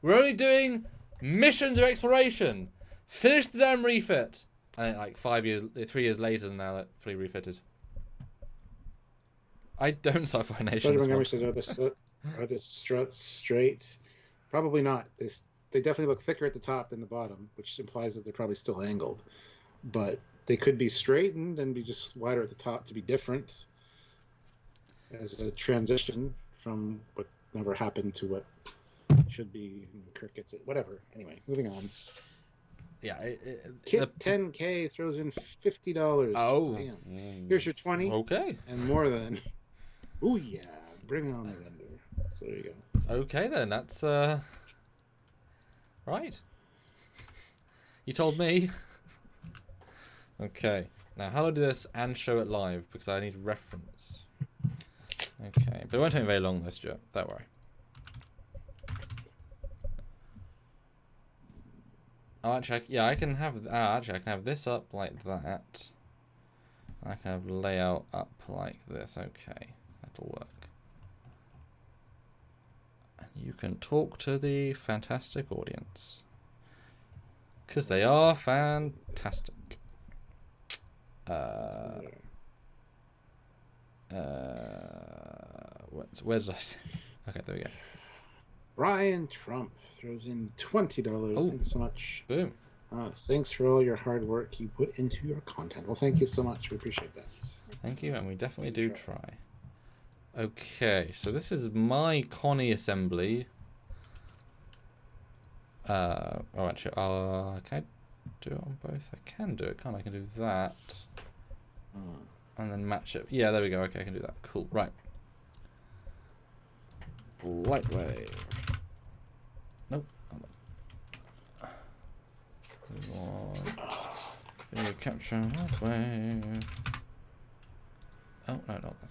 We're only doing missions of exploration. Finish the damn refit. And then, like 3 years later, now that fully refitted. I don't Sci-Fi Nation. Montgomery says, are the struts straight? Probably not. They definitely look thicker at the top than the bottom, which implies that they're probably still angled. But they could be straightened and be just wider at the top to be different as a transition from what never happened to what should be. Kirk gets it. Whatever. Anyway, moving on. Yeah. Kit 10K throws in $50. Oh. Here's your 20. Okay. And more than. Oh yeah. Bring on the render. So there you go. Okay then. That's right. You told me. Okay. Now, how do I do this and show it live? Because I need reference. Okay. But it won't take me very long, though, Stuart. Don't worry. Oh, actually, I can have... actually, I can have this up like that. I can have layout up like this. Okay. That'll work. And you can talk to the fantastic audience. Because they are fantastic. Where did I say? Okay, there we go. Ryan Trump throws in $20. Oh. Thank you so much. Boom. Thanks for all your hard work you put into your content. Well, thank you so much. We appreciate that. Thank you, and we definitely do try. Okay, so this is my Connie assembly. Actually, can I do it on both? I can do it, can't I? I can do that. And then match it. Yeah, there we go. Okay, I can do that. Cool. Right. Light wave. Nope. Video capture. Light wave. Oh, no, not the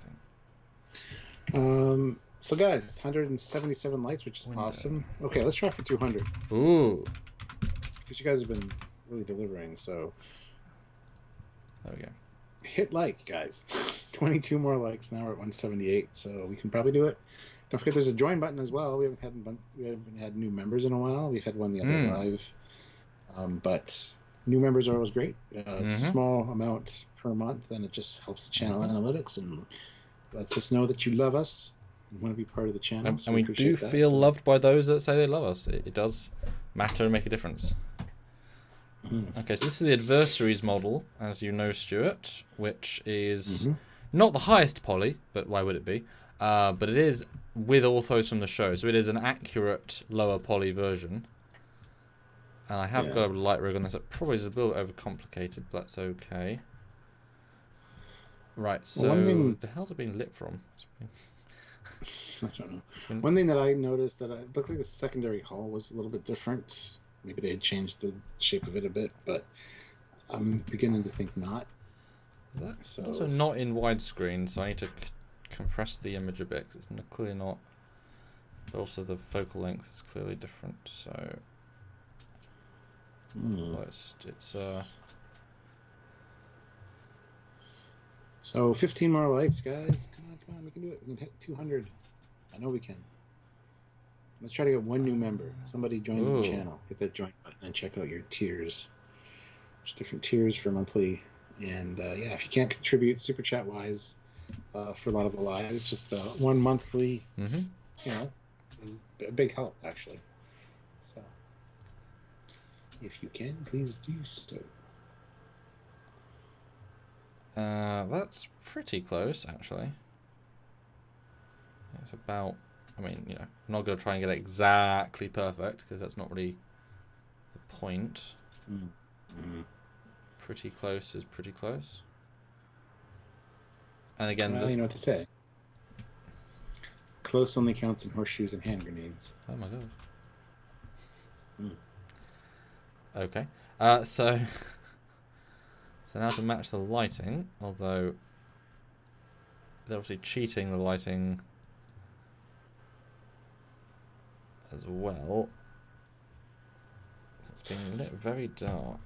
thing. So guys, 177 likes, which is awesome. Okay, let's try for 200. Ooh. Because you guys have been really delivering, so. There we go. hit like, guys. 22 more likes. Now we're at 178, so we can probably do it. Don't forget there's a join button as well. We haven't had new members in a while. We had one the other live. But new members are always great. It's a small amount per month, and it just helps the channel analytics and lets us know that you love us and want to be part of the channel. And we do feel loved by those that say they love us. It does matter and make a difference. Okay, so this is the adversaries model, as you know, Stuart, which is not the highest poly, but why would it be? But it is with orthos from the show, so it is an accurate lower poly version. And I have got a light rig on this. It probably is a little overcomplicated, but that's okay. Right, so the hell's it being lit from? I don't know. One thing that I noticed that it looked like the secondary hull was a little bit different. Maybe they had changed the shape of it a bit, but I'm beginning to think not. That's also not in widescreen, so I need to compress the image a bit, because it's clearly not. But also the focal length is clearly different, so... So 15 more likes, guys. Come on, we can do it. We can hit 200. I know we can. Let's try to get one new member. Somebody join the channel. Hit that join button and check out your tiers. There's different tiers for monthly. And yeah, if you can't contribute super chat wise for a lot of the lives, just one monthly, you know, is a big help actually. So if you can, please do so. That's pretty close, actually. It's about, I mean, you know, I'm not going to try and get it exactly perfect, because that's not really the point. Pretty close is pretty close. And again... Well, you know what to say. Close only counts in horseshoes and hand grenades. Oh my god. Okay. So now to match the lighting, although they're obviously cheating the lighting as well. It's being lit very dark.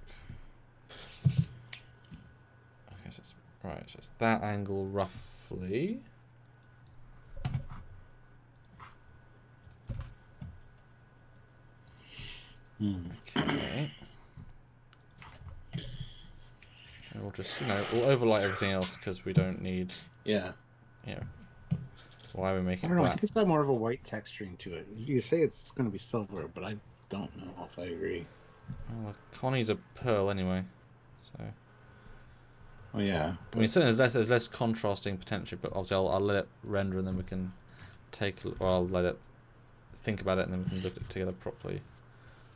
Okay, so it's right, so it's that angle roughly. Okay. And we'll just, you know, we'll overlight everything else because we don't need. Yeah. You know. Why are we making I don't know. black? I think it's got more of a white texturing to it. You say it's going to be silver, but I don't know if I agree. Well, Connie's a pearl anyway, so. Oh yeah. I mean, certainly there's less contrasting potentially, but obviously I'll let it render and then we can or I'll let it think about it and then we can look at it together properly.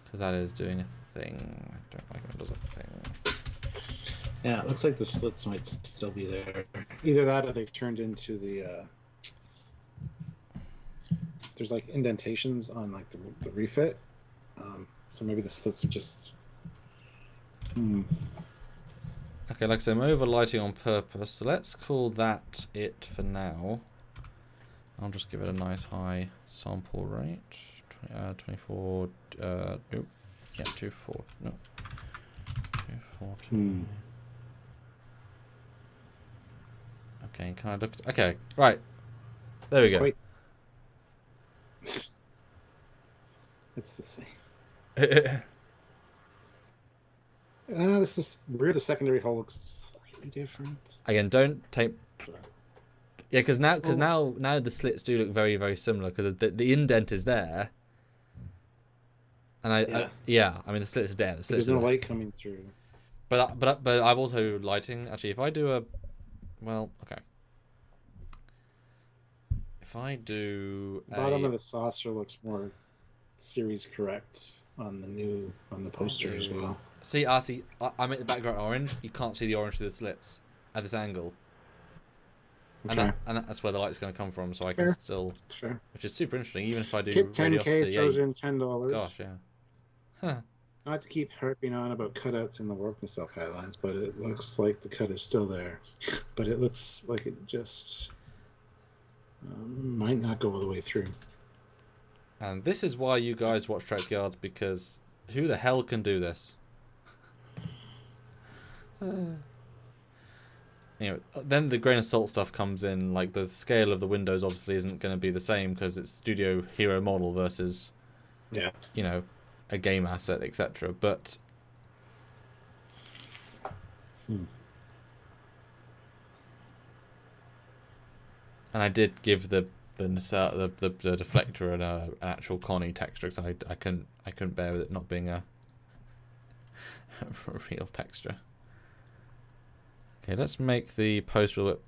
Because that is doing a thing. I don't like when it does a thing. Yeah, it looks like the slits might still be there. Either that or they've turned into the... there's like indentations on like the refit. So maybe the slits are just... Okay, like I said, I'm overlighting on purpose. So let's call that it for now. I'll just give it a nice high sample rate. 24, nope. Yeah, 240, no. 240. Okay, can I look at, okay, right. There we go. Wait. It's the same. This is weird. The secondary hull looks slightly different. Again, don't take... Yeah, because now the slits do look very, very similar, because the indent is there. And I mean the slits is there. The slits there's no light coming through. But I've also lighting. Actually, if I do okay. If I do the bottom of the saucer looks more series correct on the poster as well. See, I'm at the background orange. You can't see the orange through the slits at this angle. Okay. And that's where the light's going to come from, so I can still... Sure. Which is super interesting, even if I do Kit 10K radiosity. throws in $10. Gosh, yeah. Huh. Not to keep harping on about cutouts in the warp and stuff guidelines, but it looks like the cut is still there. But it looks like it just might not go all the way through. And this is why you guys watch Trekyards, because who the hell can do this? then the grain of salt stuff comes in. Like the scale of the windows obviously isn't going to be the same because it's Studio Hero model versus, a game asset, etc. But and I did give the deflector an actual Connie texture because I couldn't bear with it not being a real texture. Okay, let's make the poster look.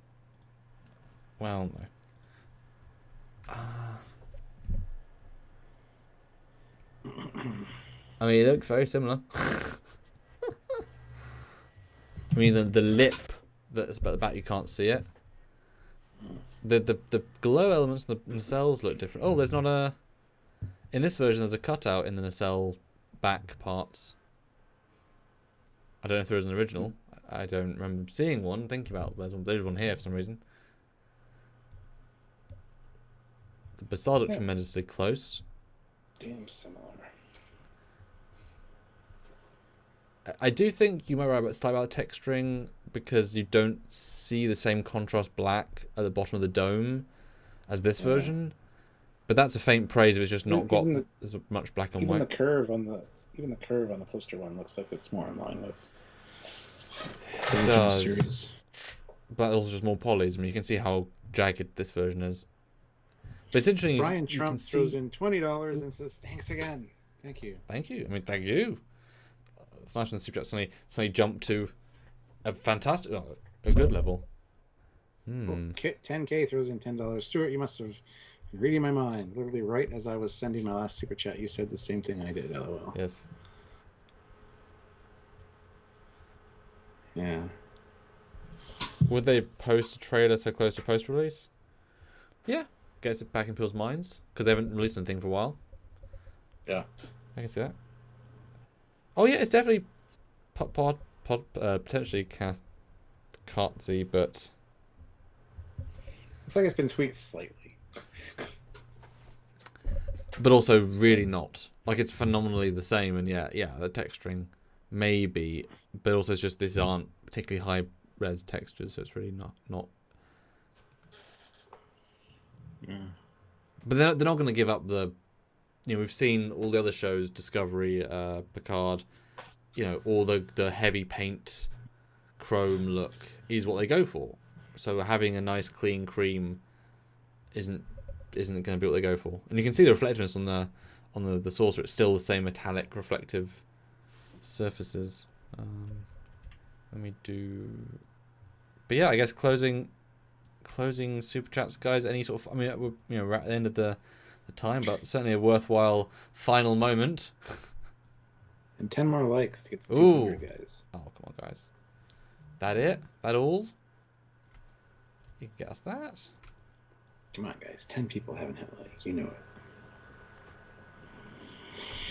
Well, no. I mean, it looks very similar. I mean, the lip that's at the back, you can't see it. The glow elements in the nacelles look different. Oh, there's not a... In this version, there's a cutout in the nacelle back parts. I don't know if there is an original. I don't remember seeing one. Thinking about there's one here for some reason. The facade look tremendously close. Damn similar. I do think you might be right slightly about the texturing because you don't see the same contrast black at the bottom of the dome as this version. But that's a faint praise if it's just not got as much black and white. Even the curve on the poster one looks like it's more in line with the it does. series. But also just more polys. I mean, you can see how jagged this version is. But it's interesting. Brian Trump throws in $20 and says, "Thanks again. Thank you." Thank you. I mean, thank you. It's nice when the Super Chat suddenly jump to a fantastic, a good level. Well, 10K throws in $10. Stuart, you must have been reading my mind. Literally right as I was sending my last Super Chat, you said the same thing I did, LOL. Yes. Yeah. Would they post a trailer so close to post-release? Yeah. Gets it back in people's minds. Because they haven't released anything for a while. Yeah. I can see that. Oh yeah, it's definitely potentially cartsy, but it's like it's been tweaked slightly. But also really not. Like it's phenomenally the same, and yeah, the texturing maybe, but also it's just these aren't particularly high res textures, so it's really not. Yeah. But they're not going to give up the. We've seen all the other shows, Discovery, Picard, all the heavy paint, chrome look is what they go for. So having a nice clean cream isn't going to be what they go for. And you can see the reflectiveness on the saucer. It's still the same metallic reflective surfaces. Let me do. But yeah, I guess closing super chats, guys. Any sort of. I mean, we're at the end of the time, but certainly a worthwhile final moment. And 10 more likes to get to 200, guys. Oh, come on, guys. That it? That all? You can get us that? Come on, guys. 10 people haven't hit like. You know it.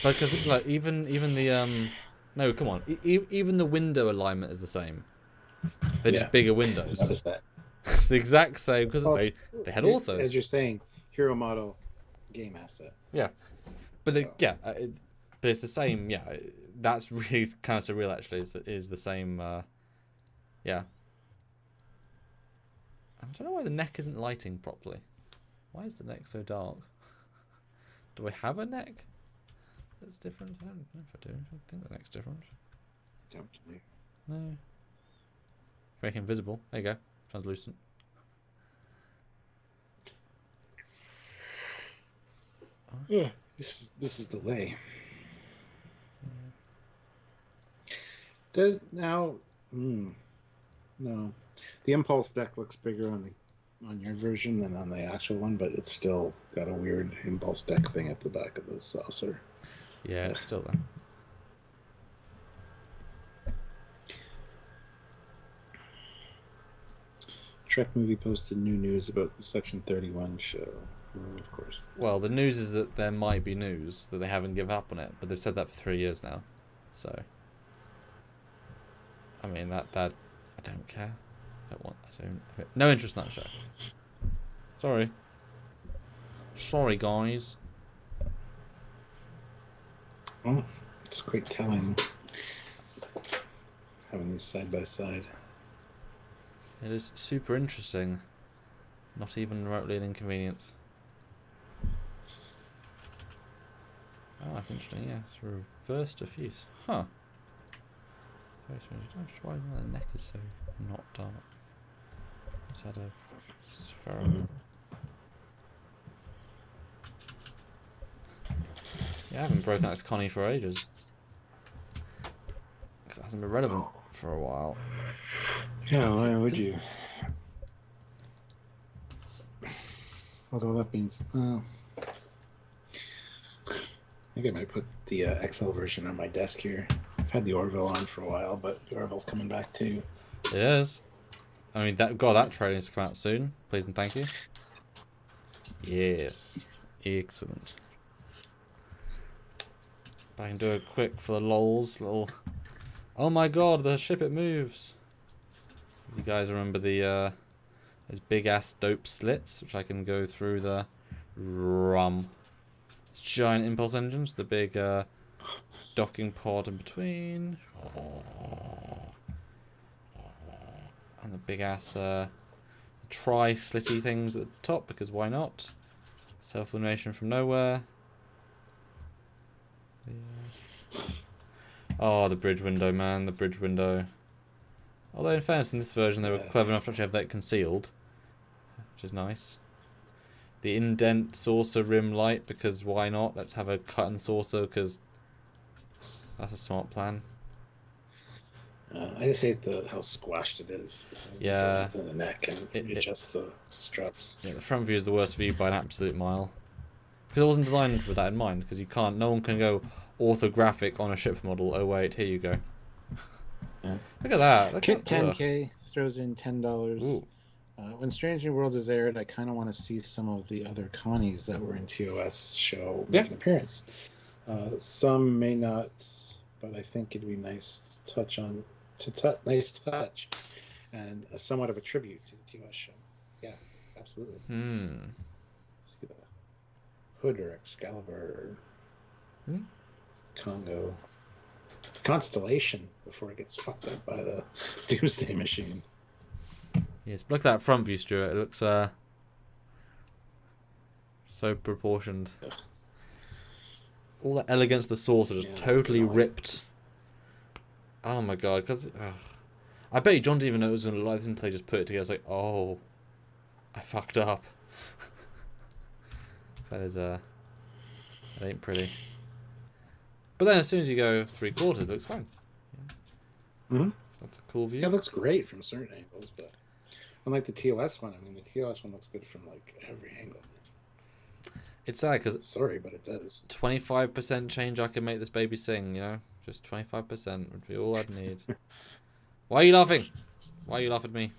Because like even the no, come on. Even the window alignment is the same. They're just bigger windows. Notice that. It's the exact same because they had orthos. As you're saying, hero model. Game asset. Yeah, but but it's the same. Yeah, that's really kind of surreal. Actually, is the same. Yeah. I don't know why the neck isn't lighting properly. Why is the neck so dark? Do I have a neck that's different? I don't know if I do. I think the neck's different. Don't you? No. Make it invisible. There you go. Translucent. Yeah, this is the way. No. The impulse deck looks bigger on your version than on the actual one, but it's still got a weird impulse deck thing at the back of the saucer. Yeah, it's still there. Trek movie posted new news about the Section 31 show. Of course. Well, the news is that there might be news, that they haven't given up on it, but they've said that for 3 years now. So, I mean, that I don't care. I don't no interest in that show. Sorry, guys. Oh, it's quite telling having these side by side. It is super interesting. Not even remotely an inconvenience. Oh, that's interesting, yeah. It's reverse diffuse. Huh. Very strange. I'm just wondering why the neck is so not dark. Just had a spherical. Yeah, I haven't broken out this Connie for ages. Because it hasn't been relevant for a while. Yeah, why would you? Although that means, I think I might put the XL version on my desk here. I've had the Orville on for a while, but the Orville's coming back too. It is. I mean, that trailer needs to come out soon. Please and thank you. Yes. Excellent. If I can do it quick for the lols, little... Oh my god, the ship, it moves! As you guys remember the, those big-ass dope slits, which I can go through the... It's giant impulse engines, the big, docking pod in between. And the big-ass, tri-slitty things at the top, because why not? Self-elimination from nowhere. Oh, the bridge window, man, the bridge window. Although, in fairness, in this version, they were clever enough to actually have that concealed, which is nice. The indent saucer rim light, because why not? Let's have a cut and saucer, because that's a smart plan. I just hate how squashed it is. Yeah. In the neck and adjust the struts. Yeah, the front view is the worst view by an absolute mile. Because it wasn't designed with that in mind, because no one can go orthographic on a ship model. Oh wait, here you go. Yeah. Look at that. Kit 10K throws in $10. When Strange New Worlds is aired, I kind of want to see some of the other Connies that were in TOS show make an appearance. Some may not, but I think it'd be nice to touch on, nice touch, and somewhat of a tribute to the TOS show. Yeah, absolutely. See the Hood or Excalibur, Congo, Constellation before it gets fucked up by the Doomsday Machine. Yes, but look at that front view, Stuart. It looks so proportioned. Ugh. All that elegance of the saucer just totally ripped. Oh my god, because I bet you John didn't even know it was going to look like this until they just put it together. It's like, oh, I fucked up. That ain't pretty. But then as soon as you go 3/4, it looks fine. Yeah. That's a cool view. Yeah, it looks great from certain angles, but unlike the TOS one, I mean, the TOS one looks good from like every angle. It's sad because sorry, but it does. 25% change, I can make this baby sing. You know, just 25% would be all I'd need. Why are you laughing? Why you laugh at me?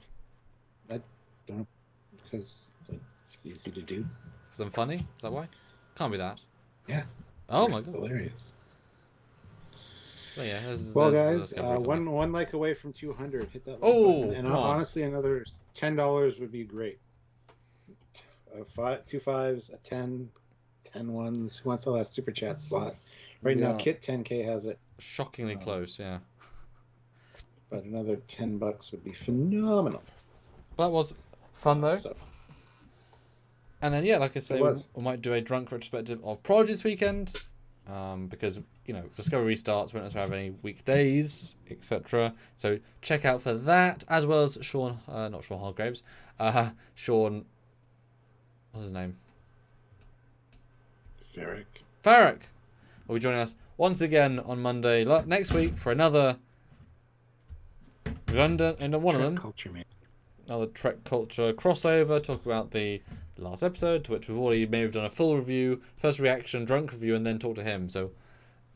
I don't know, because it's easy to do. Because I'm funny? Is that why? Can't be that. Yeah. Oh my god. Hilarious. Well, yeah, guys, one like away from 200. Hit that like button. And honestly, another $10 would be great. 2 5s, a 10, 10 ones. Who wants all that super chat slot? Right now, Kit 10K has it. Shockingly close, yeah. But another $10 would be phenomenal. That was fun though. So. And then yeah, like I say, we might do a drunk retrospective of Prodigy this weekend. Because Discovery restarts, we don't necessarily have any weekdays, etc. So check out for that, as well as Sean, not Sean Hargraves, Sean, what's his name? Farrick will be joining us once again on Monday next week for another another Trek Culture crossover. Talk about the last episode, to which we've already maybe done a full review, first reaction, drunk review, and then talk to him. So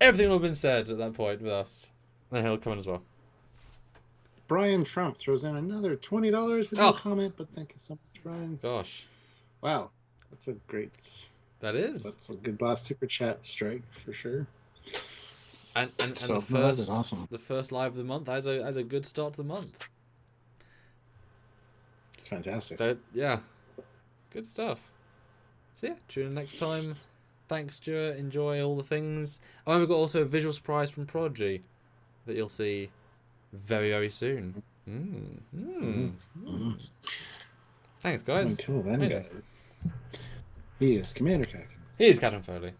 everything will have been said at that point with us. Then he'll come in as well. Brian Trump throws in another $20 with no comment, but thank you so much, Brian. Gosh. Wow. That's a great... That is. That's a good last super chat strike, for sure. And so, the first live of the month, as a good start to the month. It's fantastic. Yeah. Good stuff. So yeah, tune in next time. Thanks, Stuart. Enjoy all the things. Oh, we've got also a visual surprise from Prodigy that you'll see very, very soon. Thanks, guys. Until then, Amazing. guys. He is Commander Captain. He is Captain Foley.